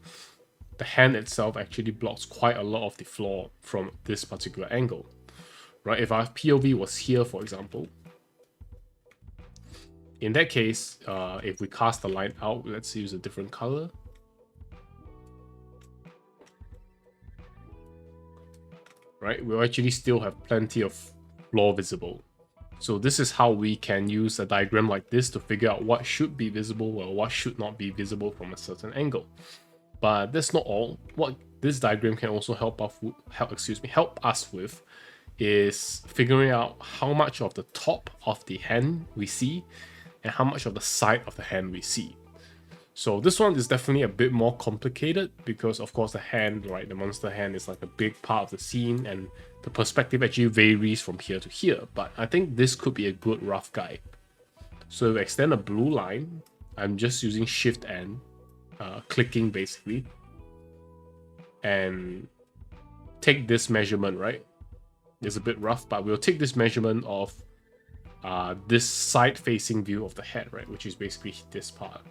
the hand itself actually blocks quite a lot of the floor from this particular angle, right? If our POV was here, for example, in that case, if we cast the line out, let's use a different color. Right, we'll actually still have plenty of floor visible. So this is how we can use a diagram like this to figure out what should be visible or what should not be visible from a certain angle. But that's not all. What this diagram can also help us with is figuring out how much of the top of the hand we see and how much of the side of the hand we see. So this one is definitely a bit more complicated because of course the hand, right, the monster hand is like a big part of the scene and the perspective actually varies from here to here. But I think this could be a good rough guide. So if we extend a blue line, I'm just using Shift and clicking basically, and take this measurement, right? It's a bit rough, but we'll take this measurement of this side-facing view of the head, right? Which is basically this part.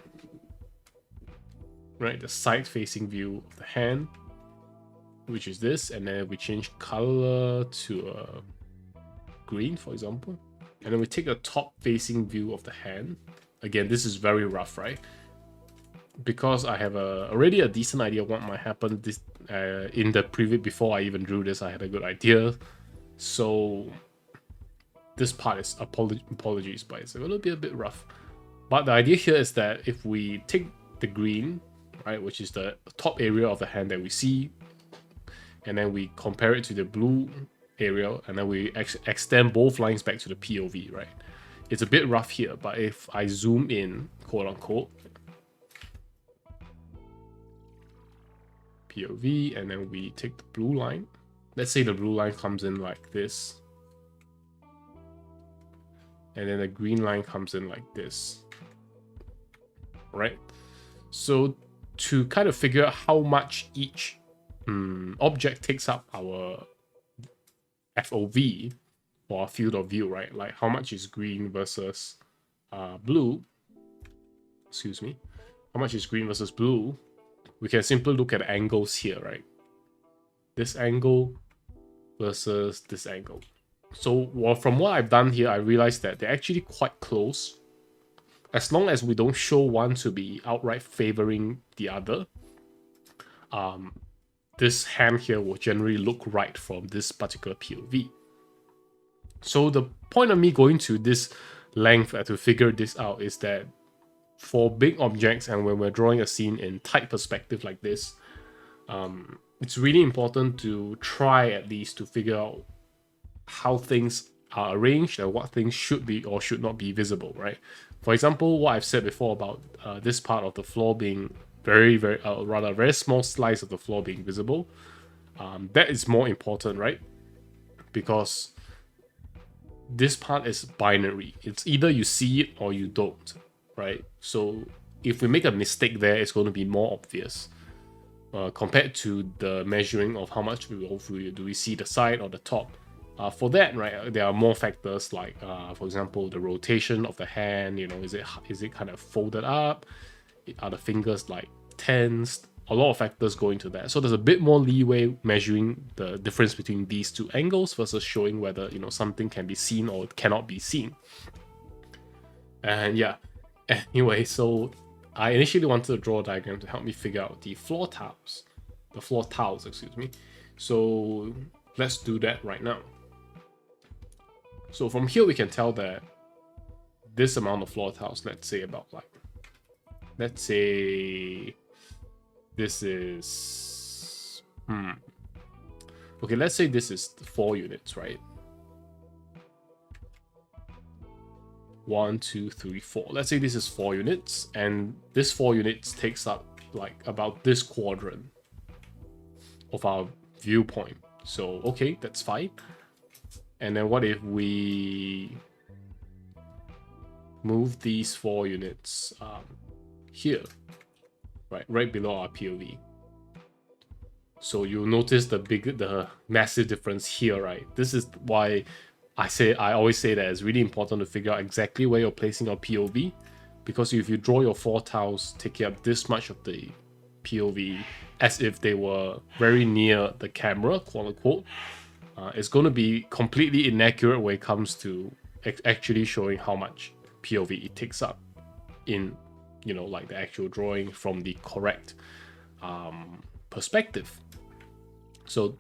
Right, the side-facing view of the hand, which is this, and then we change color to green, for example. And then we take a top-facing view of the hand. Again, this is very rough, right? Because I have already a decent idea what might happen this in the preview. Before I even drew this, I had a good idea. So this part is apologies, but it's a bit rough. But the idea here is that if we take the green, right, which is the top area of the hand that we see, and then we compare it to the blue area, and then we extend both lines back to the POV, right? It's a bit rough here, but if I zoom in, quote unquote, POV, and then we take the blue line. Let's say the blue line comes in like this, and then the green line comes in like this, right? So to kind of figure out how much each object takes up our FOV or our field of view, right? Like how much is green versus blue, excuse me, how much is green versus blue, we can simply look at angles here, right? This angle versus this angle. So from what I've done here, I realized that they're actually quite close. As long as we don't show one to be outright favoring the other, this hand here will generally look right from this particular POV. So the point of me going to this length to figure this out is that for big objects and when we're drawing a scene in tight perspective like this, it's really important to try at least to figure out how things are arranged and what things should be or should not be visible, right? For example, what I've said before about this part of the floor being very small slice of the floor being visible, that is more important, right? Because this part is binary. It's either you see it or you don't, right? So if we make a mistake there, it's going to be more obvious compared to the measuring of how much do we see the side or the top. For that, right, there are more factors like, for example, the rotation of the hand. You know, is it kind of folded up? Are the fingers like tensed? A lot of factors go into that. So there's a bit more leeway measuring the difference between these two angles versus showing whether, you know, something can be seen or cannot be seen. And yeah, anyway, so I initially wanted to draw a diagram to help me figure out the floor tiles, excuse me. So let's do that right now. So from here we can tell that this amount of floor tiles, let's say this is okay, let's say this is 4 units, right? 1, 2, 3, 4. Let's say this is 4 units, and this 4 units takes up like about this quadrant of our viewpoint. So okay, that's fine. And then what if we move these 4 units here, right below our POV? So you'll notice the massive difference here, right? This is why I always say that it's really important to figure out exactly where you're placing your POV, because if you draw your 4 tiles taking up this much of the POV as if they were very near the camera, quote unquote, it's going to be completely inaccurate when it comes to actually showing how much POV it takes up in, you know, like the actual drawing from the correct perspective. So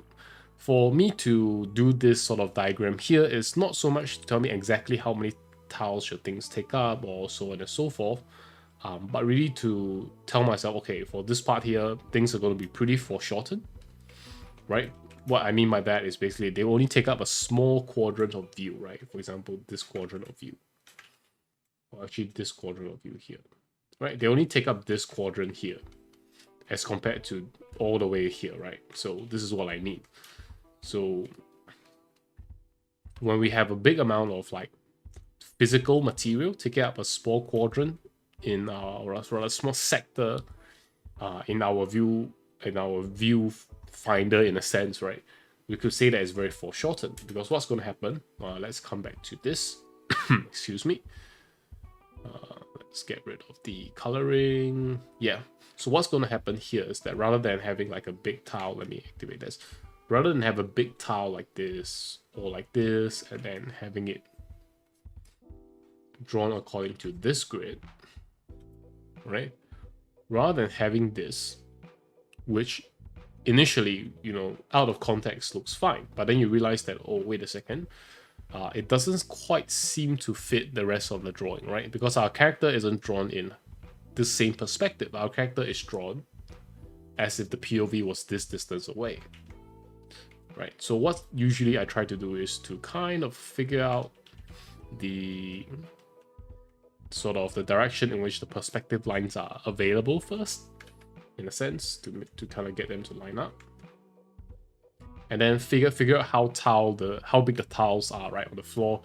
For me to do this sort of diagram here, is not so much to tell me exactly how many tiles should things take up or so on and so forth, but really to tell myself, okay, for this part here, things are going to be pretty foreshortened, right? What I mean by that is basically they only take up a small quadrant of view, right? For example, this quadrant of view, or actually this quadrant of view here, right? They only take up this quadrant here as compared to all the way here, right? So this is what I need. So when we have a big amount of like physical material taking up a small quadrant in or a small sector in our view finder, in a sense, right? We could say that it's very foreshortened, because what's going to happen? Let's come back to this. Excuse me. Let's get rid of the coloring. Yeah. So what's going to happen here is that rather than having like a big tile, let me activate this. Rather than have a big tile like this or like this, and then having it drawn according to this grid, right? Rather than having this, which initially, you know, out of context looks fine, but then you realize that, oh, wait a second, it doesn't quite seem to fit the rest of the drawing, right? Because our character isn't drawn in the same perspective. Our character is drawn as if the POV was this distance away, right? So what usually I try to do is to kind of figure out the sort of the direction in which the perspective lines are available first, in a sense, to kind of get them to line up, and then figure out how big the tiles are, right, on the floor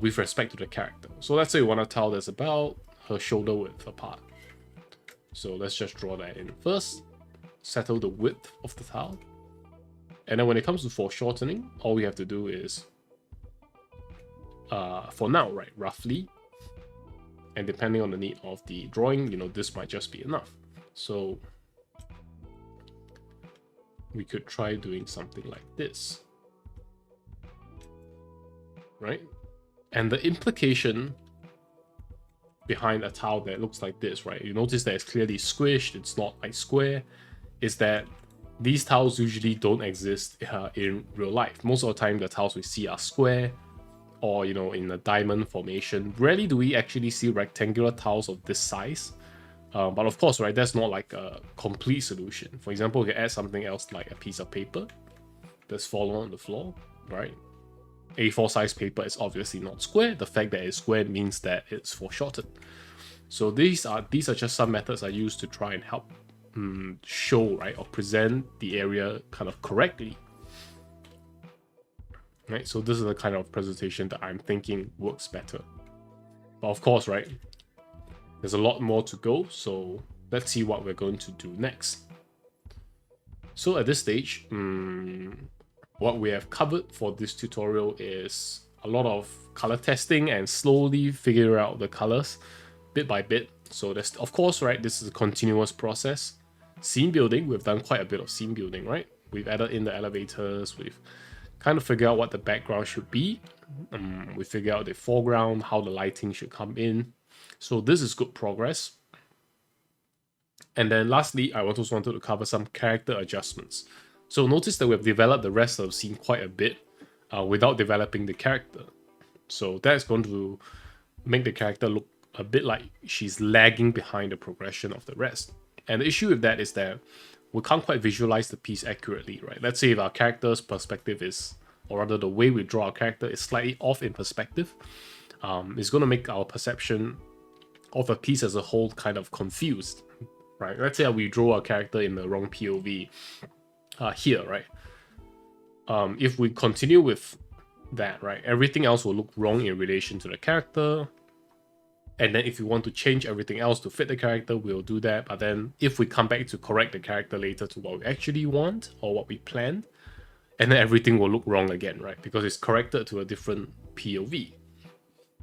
with respect to the character. So let's say we want a tile that's about her shoulder width apart. So let's just draw that in first, settle the width of the tile, and then when it comes to foreshortening, all we have to do is for now, right, roughly, and depending on the need of the drawing, you know, this might just be enough. So we could try doing something like this, right? And the implication behind a tile that looks like this, right? You notice that it's clearly squished, it's not like square, is that these tiles usually don't exist in real life. Most of the time, the tiles we see are square, or, you know, in a diamond formation. Rarely do we actually see rectangular tiles of this size. But of course, right, that's not like a complete solution. For example, we can add something else like a piece of paper that's fallen on the floor, right? A4 size paper is obviously not square. The fact that it's square means that it's foreshortened. So these are just some methods I use to try and help show, right, or present the area kind of correctly. Right, so this is the kind of presentation that I'm thinking works better. But of course, right, there's a lot more to go, so let's see what we're going to do next. So at this stage, what we have covered for this tutorial is a lot of color testing and slowly figure out the colors bit by bit. So there's, of course, right, this is a continuous process. Scene building, we've done quite a bit of scene building, right? We've added in the elevators, we've kind of figure out what the background should be. We figure out the foreground, how the lighting should come in. So this is good progress. And then lastly, I also wanted to cover some character adjustments. So notice that we've developed the rest of the scene quite a bit without developing the character. So that's going to make the character look a bit like she's lagging behind the progression of the rest. And the issue with that is that we can't quite visualize the piece accurately, right? Let's say if our character's perspective is, or rather the way we draw our character is slightly off in perspective, it's going to make our perception of a piece as a whole kind of confused, right? Let's say we draw our character in the wrong POV here, right? If we continue with that, right, everything else will look wrong in relation to the character. And then if we want to change everything else to fit the character, we'll do that. But then if we come back to correct the character later to what we actually want or what we planned, and then everything will look wrong again, right? Because it's corrected to a different POV.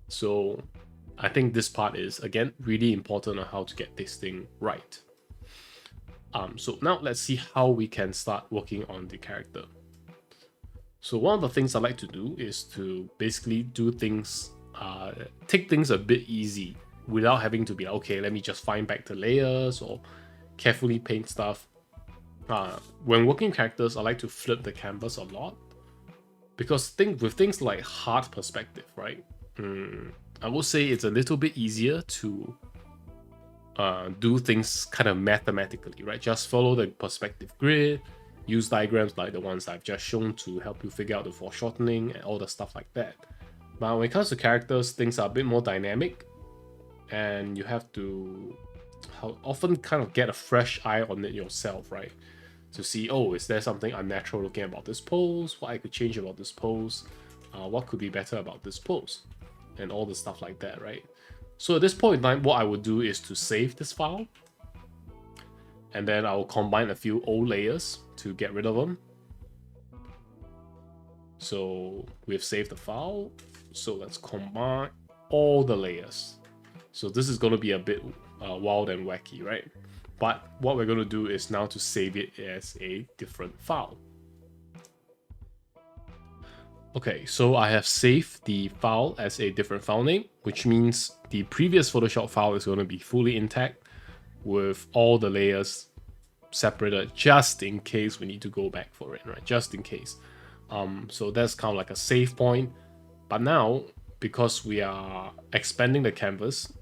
So I think this part is, again, really important on how to get this thing right. So now let's see how we can start working on the character. So one of the things I like to do is to basically do things, take things a bit easy without having to be like, okay, let me just find back the layers or carefully paint stuff. When working characters, I like to flip the canvas a lot because with things like hard perspective, right? I will say it's a little bit easier to do things kind of mathematically, right? Just follow the perspective grid, use diagrams like the ones I've just shown to help you figure out the foreshortening and all the stuff like that. But when it comes to characters, things are a bit more dynamic, and you have to often kind of get a fresh eye on it yourself, right? To see, oh, is there something unnatural looking about this pose? What I could change about this pose? What could be better about this pose? And all the stuff like that, right? So at this point in time, what I would do is to save this file. And then I will combine a few old layers to get rid of them. So we've saved the file. So let's combine all the layers. So this is going to be a bit wild and wacky, right? But what we're going to do is now to save it as a different file. Okay, so I have saved the file as a different file name, which means the previous Photoshop file is going to be fully intact with all the layers separated just in case we need to go back for it, right? Just in case. So that's kind of like a save point. But now, because we are expanding the canvas,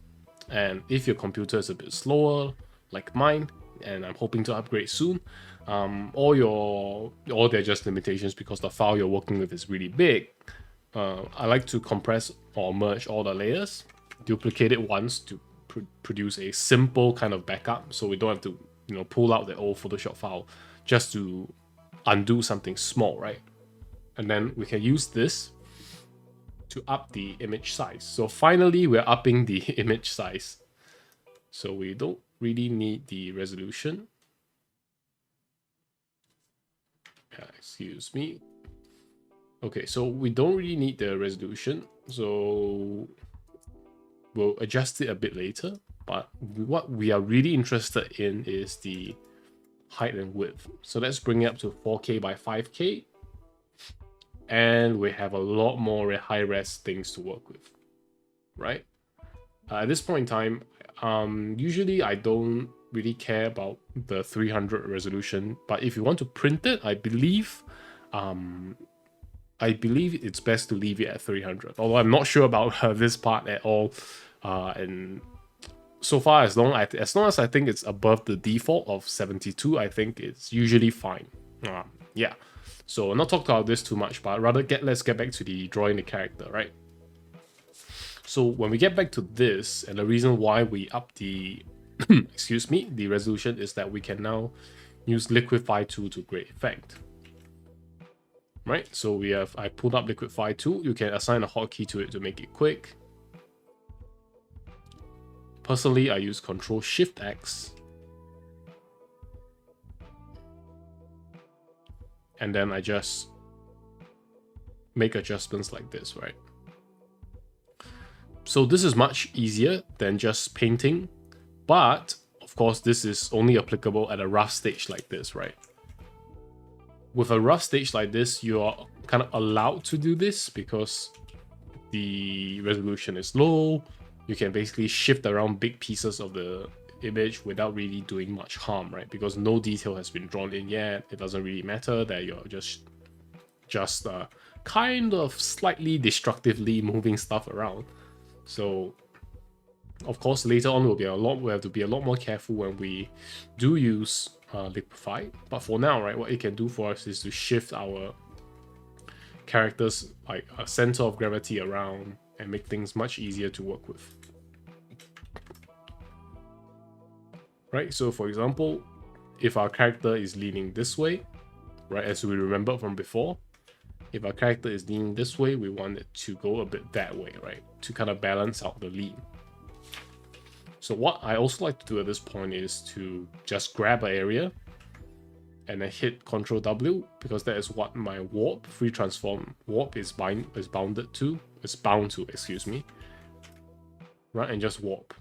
and if your computer is a bit slower, like mine, and I'm hoping to upgrade soon, or they're just limitations because the file you're working with is really big, I like to compress or merge all the layers, duplicate it once to produce a simple kind of backup, so we don't have to pull out the old Photoshop file just to undo something small, right? And then we can use this to up the image size. So finally, we're upping the image size. So we don't really need the resolution. Excuse me. Okay, so we don't really need the resolution. So we'll adjust it a bit later. But what we are really interested in is the height and width. So let's bring it up to 4K by 5K. And we have a lot more high-res things to work with, right? At this point in time, usually I don't really care about the 300 resolution, but if you want to print it, I believe it's best to leave it at 300. Although I'm not sure about this part at all, and so far as long as I think it's above the default of 72, I think it's usually fine. Yeah. So not talk about this too much, but rather let's get back to the drawing the character, right? So when we get back to this, and the reason why we up the excuse me, the resolution is that we can now use Liquify tool to great effect. Right? So I pulled up Liquify tool. You can assign a hotkey to it to make it quick. Personally, I use Ctrl-Shift-X. And then I just make adjustments like this, right? So this is much easier than just painting, but of course this is only applicable at a rough stage like this, right? With a rough stage like this, you are kind of allowed to do this because the resolution is low. You can basically shift around big pieces of the image without really doing much harm, right? Because no detail has been drawn in yet. It doesn't really matter that you're just kind of slightly destructively moving stuff around. So of course later on we have to be a lot more careful when we do use Liquify. But for now, right, what it can do for us is to shift our characters like a center of gravity around and make things much easier to work with. Right, so for example, if our character is leaning this way, right, as we remember from before, if our character is leaning this way, we want it to go a bit that way, right, to kind of balance out the lean. So what I also like to do at this point is to just grab an area and then hit Ctrl-W, because that is what my free transform warp is bound to, excuse me, right, and just warp.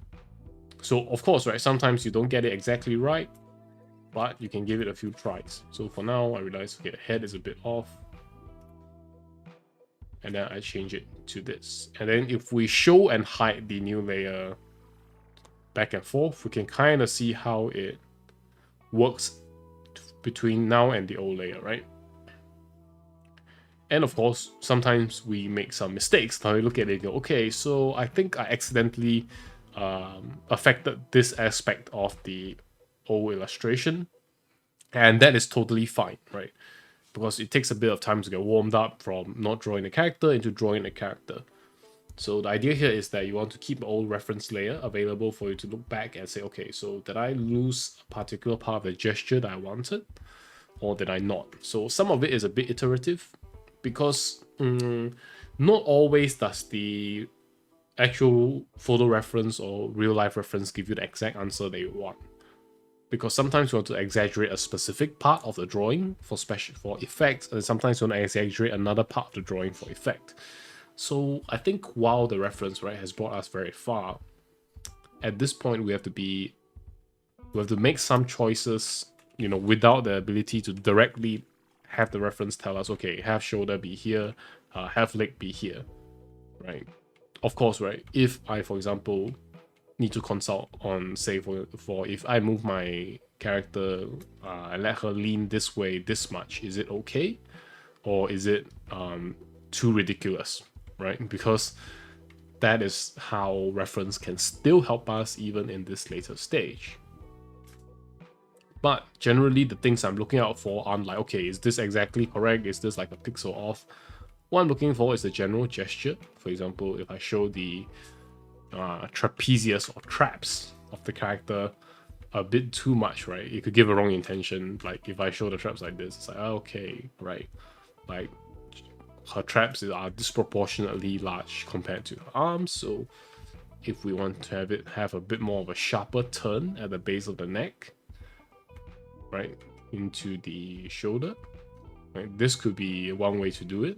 So of course, right, sometimes you don't get it exactly right, but you can give it a few tries. So for now, I realize, okay, the head is a bit off. And then I change it to this. And then if we show and hide the new layer back and forth, we can kind of see how it works between now and the old layer, right? And of course, sometimes we make some mistakes. Now we look at it and go, okay, so I think I accidentally affected this aspect of the old illustration, and that is totally fine, right? Because it takes a bit of time to get warmed up from not drawing a character into drawing a character. So the idea here is that you want to keep the old reference layer available for you to look back and say, okay, so did I lose a particular part of the gesture that I wanted, or did I not? So some of it is a bit iterative, because not always does the actual photo reference or real life reference give you the exact answer that you want. Because sometimes you want to exaggerate a specific part of the drawing for effects, and sometimes you want to exaggerate another part of the drawing for effect. So I think while the reference, right, has brought us very far, at this point we have to make some choices, you know, without the ability to directly have the reference tell us, okay, have shoulder be here, have leg be here, right? Of course, right, if I, for example, need to consult on, say, for if I move my character, I let her lean this way this much, is it okay? Or is it too ridiculous, right? Because that is how reference can still help us even in this later stage. But generally, the things I'm looking out for aren't like, okay, is this exactly correct? Is this like a pixel off? What I'm looking for is the general gesture. For example, if I show the trapezius or traps of the character a bit too much, right? It could give a wrong intention. Like if I show the traps like this, it's like, okay, right. Like her traps are disproportionately large compared to her arms. So if we want to have a bit more of a sharper turn at the base of the neck, right, into the shoulder, right, this could be one way to do it.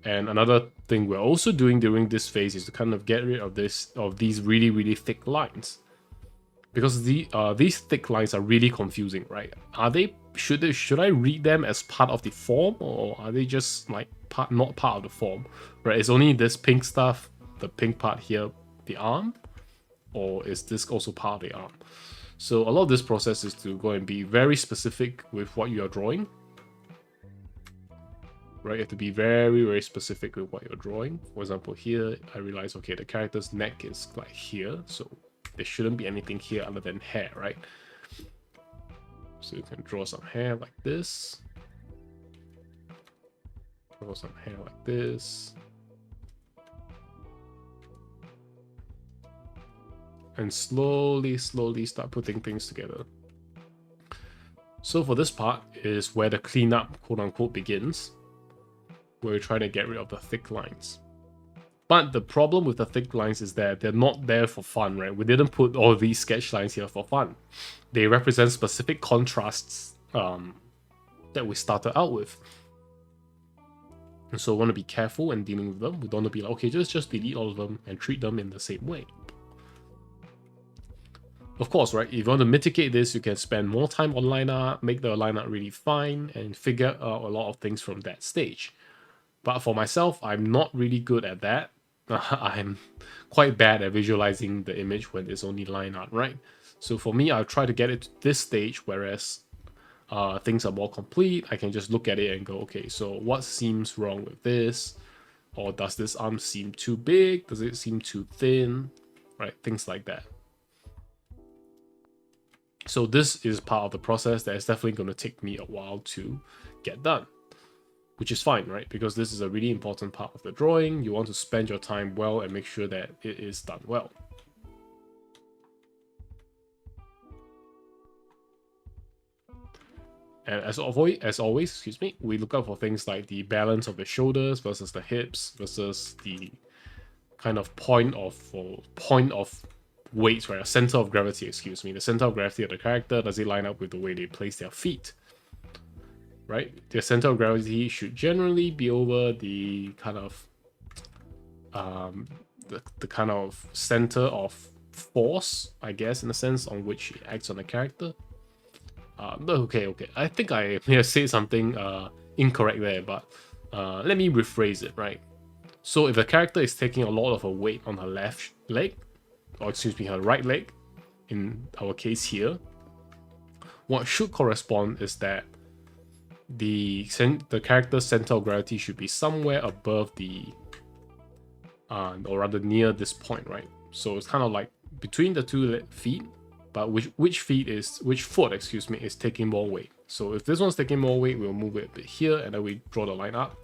And another thing we're also doing during this phase is to kind of get rid of these really thick lines, because these thick lines are really confusing, right? Should I read them as part of the form, or are they just like not part of the form, right? It's only this pink stuff, the pink part here, the arm, or is this also part of the arm? So a lot of this process is to go and be very specific with what you are drawing. Right, you have to be very specific with what you're drawing. For example, here I realize, okay, the character's neck is like here, so there shouldn't be anything here other than hair, right? So you can draw some hair like this, draw some hair like this, and slowly start putting things together. So for this part is where the cleanup, quote unquote, begins, where we're trying to get rid of the thick lines. But the problem with the thick lines is that they're not there for fun, right? We didn't put all these sketch lines here for fun. They represent specific contrasts that we started out with. And so we want to be careful when dealing with them. We don't want to be like, okay, just delete all of them and treat them in the same way. Of course, right, if you want to mitigate this, you can spend more time on line art, make the line art really fine, and figure out a lot of things from that stage. But for myself, I'm not really good at that. I'm quite bad at visualizing the image when it's only line art, right? So for me, I'll try to get it to this stage, whereas things are more complete. I can just look at it and go, okay, so what seems wrong with this? Or does this arm seem too big? Does it seem too thin? Right, things like that. So this is part of the process that is definitely going to take me a while to get done, which is fine, right? Because this is a really important part of the drawing. You want to spend your time well and make sure that it is done well. And as always, excuse me, we look out for things like the balance of the shoulders versus the hips versus the kind of point of weight, right? A center of gravity, excuse me. The center of gravity of the character, does it line up with the way they place their feet? Right? Their center of gravity should generally be over the kind of the kind of center of force, I guess, in a sense, on which it acts on the character. Okay. I think I may have said something incorrect there, but let me rephrase it, right? So if the character is taking a lot of a weight on her left leg, or excuse me, her right leg, in our case here, what should correspond is that the character's center of gravity should be somewhere above the, or rather near this point, right? So it's kind of like between the two feet, but which foot, excuse me, is taking more weight. So if this one's taking more weight, we'll move it a bit here, and then we draw the line up.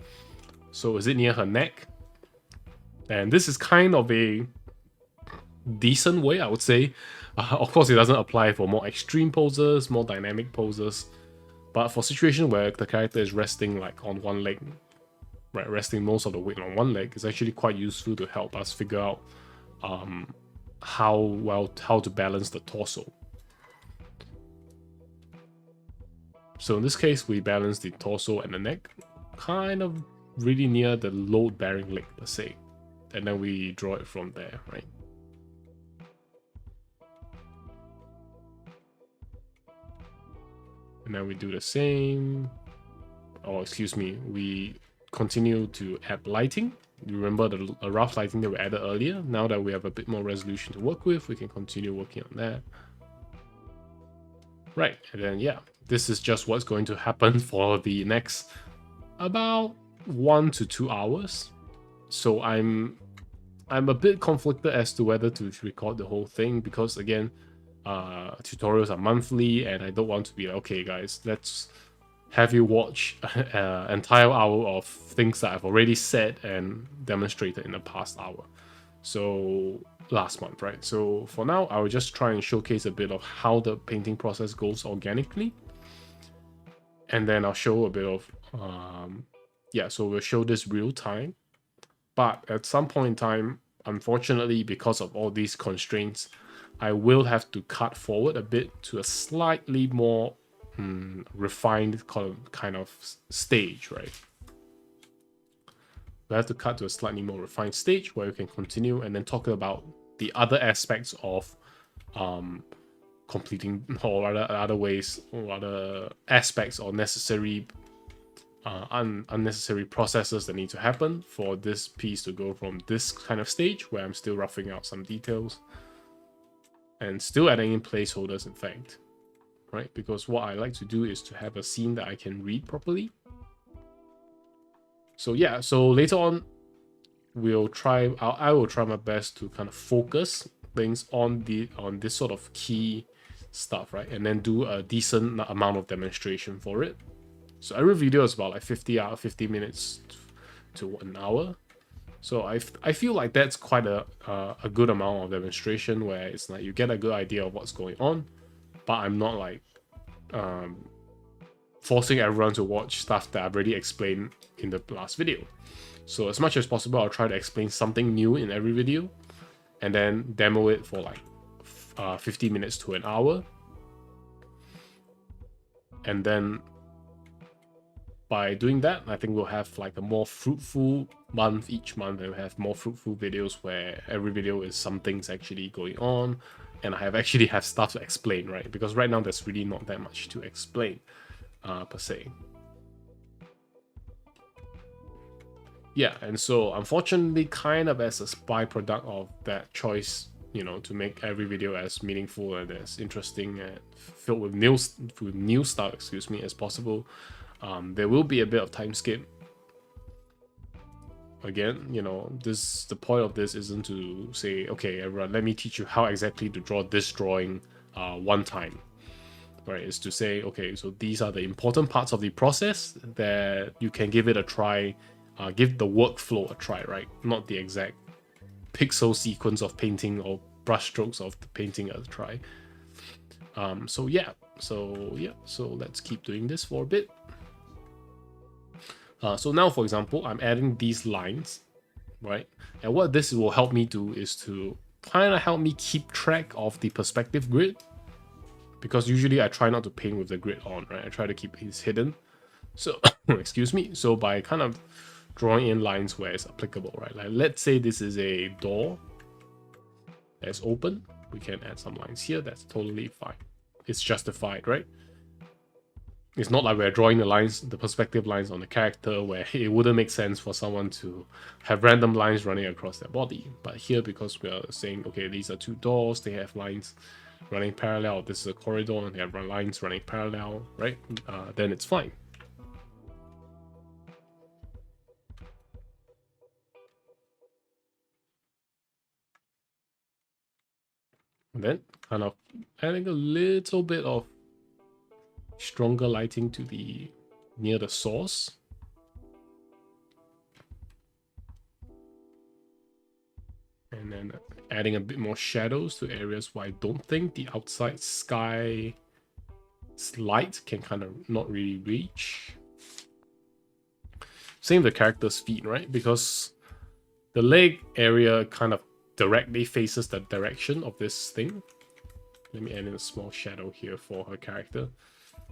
So is it near her neck? And this is kind of a decent way, I would say. Of course, it doesn't apply for more extreme poses, more dynamic poses, but for situations where the character is resting like on one leg, right, resting most of the weight on one leg, is actually quite useful to help us figure out how to balance the torso. So in this case, we balance the torso and the neck kind of really near the load-bearing leg per se, and then we draw it from there, right? And then we do the same, or excuse me, we continue to add lighting. You remember the rough lighting that we added earlier? Now that we have a bit more resolution to work with, we can continue working on that. Right, and then yeah, this is just what's going to happen for the next about 1 to 2 hours. So I'm a bit conflicted as to whether to record the whole thing, because again, tutorials are monthly, and I don't want to be like, okay guys, let's have you watch an entire hour of things that I've already said and demonstrated in the past hour. So last month, right? So for now, I will just try and showcase a bit of how the painting process goes organically, and then I'll show a bit of yeah, so we'll show this real time, but at some point in time, unfortunately, because of all these constraints, I will have to cut forward a bit to a slightly more refined kind of stage, right? We have to cut to a slightly more refined stage where we can continue and then talk about the other aspects of completing, or other ways, or other aspects or necessary unnecessary processes that need to happen for this piece to go from this kind of stage where I'm still roughing out some details and still adding in placeholders, in fact, right? Because what I like to do is to have a scene that I can read properly. So yeah, so later on, I will try my best to kind of focus things on this sort of key stuff, right? And then do a decent amount of demonstration for it. So every video is about like 50 minutes to 1 hour. So I feel like that's quite a good amount of demonstration, where it's like you get a good idea of what's going on, but I'm not like forcing everyone to watch stuff that I've already explained in the last video. So as much as possible, I'll try to explain something new in every video, and then demo it for like 50 minutes to an hour. And then by doing that, I think we'll have like a more fruitful month each month, and we'll have more fruitful videos where every video is something's actually going on, and I actually have stuff to explain, right? Because right now there's really not that much to explain per se. Yeah, and so unfortunately, kind of as a byproduct of that choice, you know, to make every video as meaningful and as interesting and filled with new stuff, excuse me, as possible, there will be a bit of time skip. Again, you know, the point of this isn't to say, okay, everyone, let me teach you how exactly to draw this drawing one time. Right, is to say, okay, so these are the important parts of the process that you can give it a try, give the workflow a try, right? Not the exact pixel sequence of painting or brushstrokes of the painting a try. So let's keep doing this for a bit. So now, for example, I'm adding these lines, right? And what this will help me do is to kind of help me keep track of the perspective grid, because usually I try not to paint with the grid on, right? I try to keep it hidden. So, excuse me. So by kind of drawing in lines where it's applicable, right? Like let's say this is a door that's open. We can add some lines here. That's totally fine. It's justified, right? It's not like we're drawing the perspective lines on the character where it wouldn't make sense for someone to have random lines running across their body. But here, because we're saying, okay, these are two doors, they have lines running parallel, this is a corridor and they have lines running parallel, right? Then it's fine. And then kind of adding a little bit of stronger lighting to the near the source. And then adding a bit more shadows to areas where I don't think the outside sky light can kind of not really reach. Same with the character's feet, right? Because the leg area kind of directly faces the direction of this thing. Let me add in a small shadow here for her character.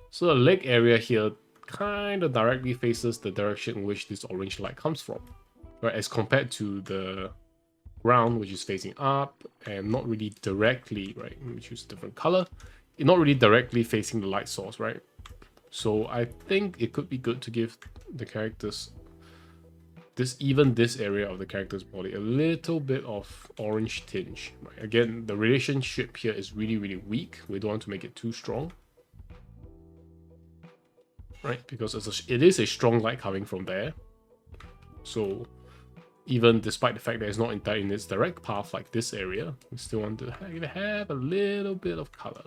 So the leg area here kind of directly faces the direction in which this orange light comes from, right? As compared to the ground, which is facing up and not really directly, right? Let me choose a different color. It's not really directly facing the light source, right? So I think it could be good to give the characters this area of the character's body a little bit of orange tinge. Right? Again, the relationship here is really, really weak. We don't want to make it too strong, right? Because it is a strong light coming from there. So even despite the fact that it's not in its direct path like this area, we still want to have a little bit of color.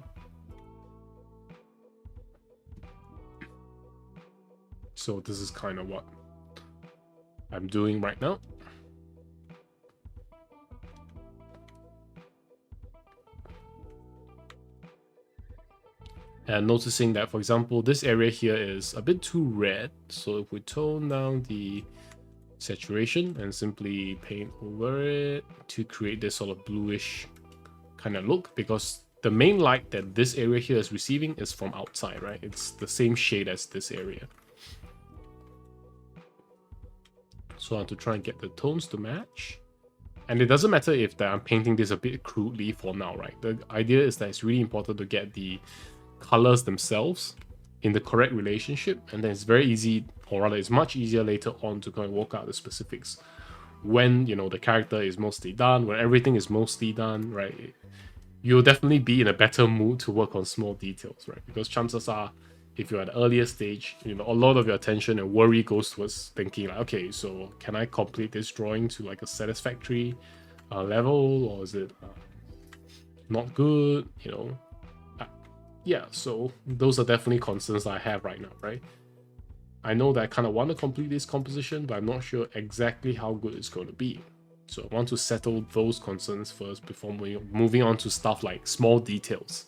So this is kind of what I'm doing right now. And noticing that, for example, this area here is a bit too red. So if we tone down the saturation and simply paint over it to create this sort of bluish kind of look, because the main light that this area here is receiving is from outside, right? It's the same shade as this area. So I want to try and get the tones to match. And it doesn't matter if I'm painting this a bit crudely for now, right? The idea is that it's really important to get the colors themselves in the correct relationship, and then it's very easy, or rather it's much easier later on to kind of work out the specifics when, you know, the character is mostly done, when everything is mostly done, right? You'll definitely be in a better mood to work on small details, right? Because chances are, if you're at an earlier stage, you know, a lot of your attention and worry goes towards thinking like, okay, so can I complete this drawing to like a satisfactory level, or is it not good, you know? Yeah, so those are definitely concerns I have right now, right? I know that I kind of want to complete this composition, but I'm not sure exactly how good it's going to be. So I want to settle those concerns first before moving on to stuff like small details.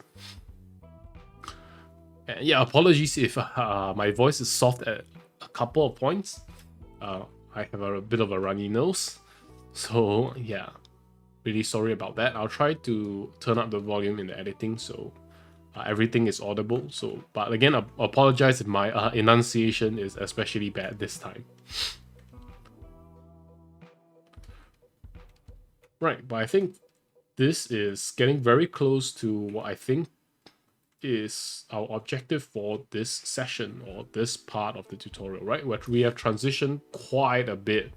And yeah, apologies if my voice is soft at a couple of points. I have a bit of a runny nose. So yeah, really sorry about that. I'll try to turn up the volume in the editing so everything is audible. So, but again, I apologize if my enunciation is especially bad this time. Right, but I think this is getting very close to what I think is our objective for this session or this part of the tutorial, right? Where we have transitioned quite a bit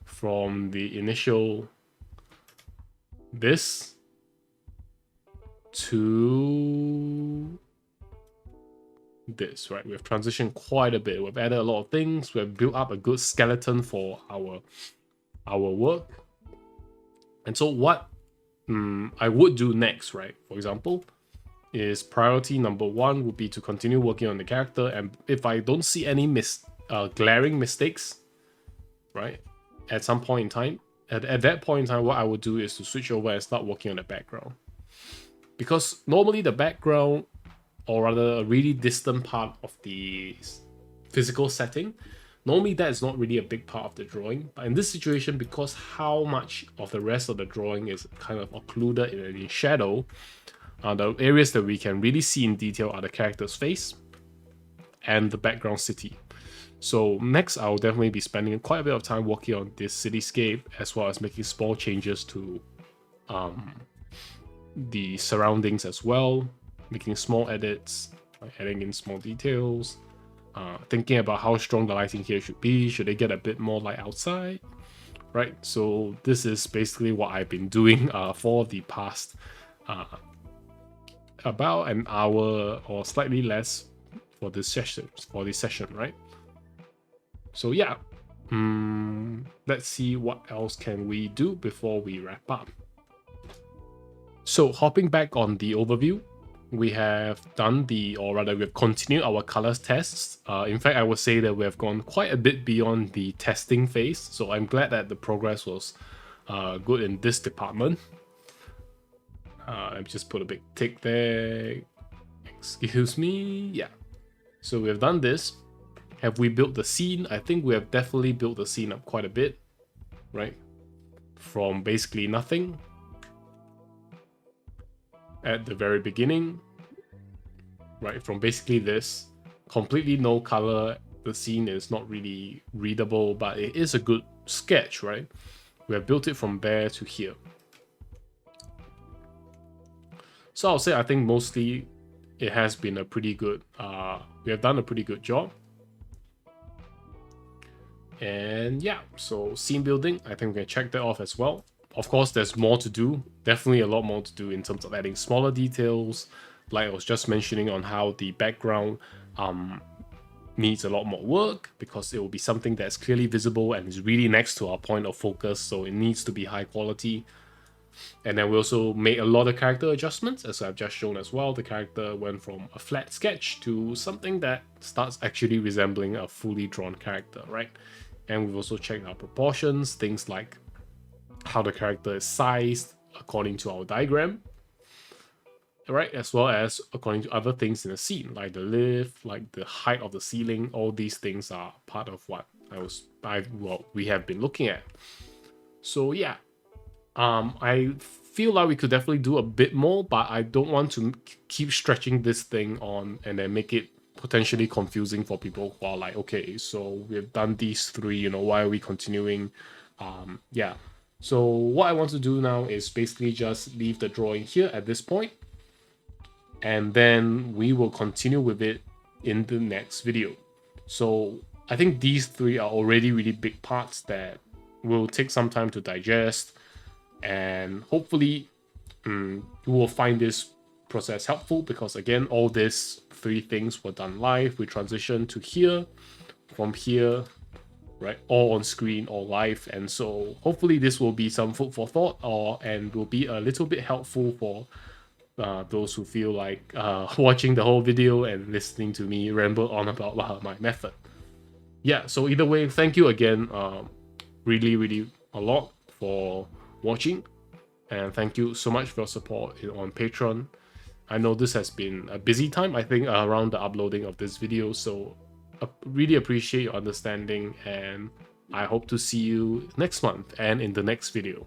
from the initial this to this, right? We've transitioned quite a bit. We've added a lot of things. We've built up a good skeleton for our work. And so what I would do next, right? For example, is priority number one would be to continue working on the character. And if I don't see any glaring mistakes, right, at some point in time, at that point in time, what I would do is to switch over and start working on the background. Because normally the background, or rather a really distant part of the physical setting, normally that is not really a big part of the drawing. But in this situation, because how much of the rest of the drawing is kind of occluded in shadow, the areas that we can really see in detail are the character's face and the background city. So next, I'll definitely be spending quite a bit of time working on this cityscape, as well as making small changes to the surroundings as well, making small edits, like adding in small details, thinking about how strong the lighting here should be. Should they get a bit more light outside, right? So this is basically what I've been doing for the past about an hour or slightly less for this session, right? So yeah, let's see what else can we do before we wrap up. So hopping back on the overview, we have done or rather we've continued our colors tests. In fact, I would say that we have gone quite a bit beyond the testing phase. So I'm glad that the progress was good in this department. I've just put a big tick there. Excuse me. Yeah. So we've done this. Have we built the scene? I think we have definitely built the scene up quite a bit, right? From basically nothing at the very beginning, right? From basically this, completely no color. The scene is not really readable, but it is a good sketch, right? We have built it from there to here. So I'll say I think mostly it has been a pretty good, we have done a pretty good job. And yeah, so scene building, I think we can check that off as well. Of course, there's more to do, definitely a lot more to do in terms of adding smaller details, like I was just mentioning on how the background needs a lot more work because it will be something that's clearly visible and is really next to our point of focus, so it needs to be high quality. And then we also made a lot of character adjustments, as I've just shown as well. The character went from a flat sketch to something that starts actually resembling a fully drawn character, right? And we've also checked our proportions, things like how the character is sized according to our diagram, right? As well as according to other things in the scene, like the lift, like the height of the ceiling. All these things are part of what we have been looking at. So yeah, I feel like we could definitely do a bit more, but I don't want to keep stretching this thing on and then make it potentially confusing for people who are like, okay, so we've done these three, you know, why are we continuing? Yeah. So what I want to do now is basically just leave the drawing here at this point, and then we will continue with it in the next video. So I think these three are already really big parts that will take some time to digest, and hopefully you will find this process helpful, because again, all these three things were done live. We transitioned to here, from here, right, all on screen, all live. And so hopefully this will be some food for thought, and will be a little bit helpful for those who feel like watching the whole video and listening to me ramble on about my method. Yeah, so either way, thank you again really a lot for watching, and thank you so much for your support on Patreon. I know this has been a busy time, I think, around the uploading of this video, so really appreciate your understanding, and I hope to see you next month and in the next video.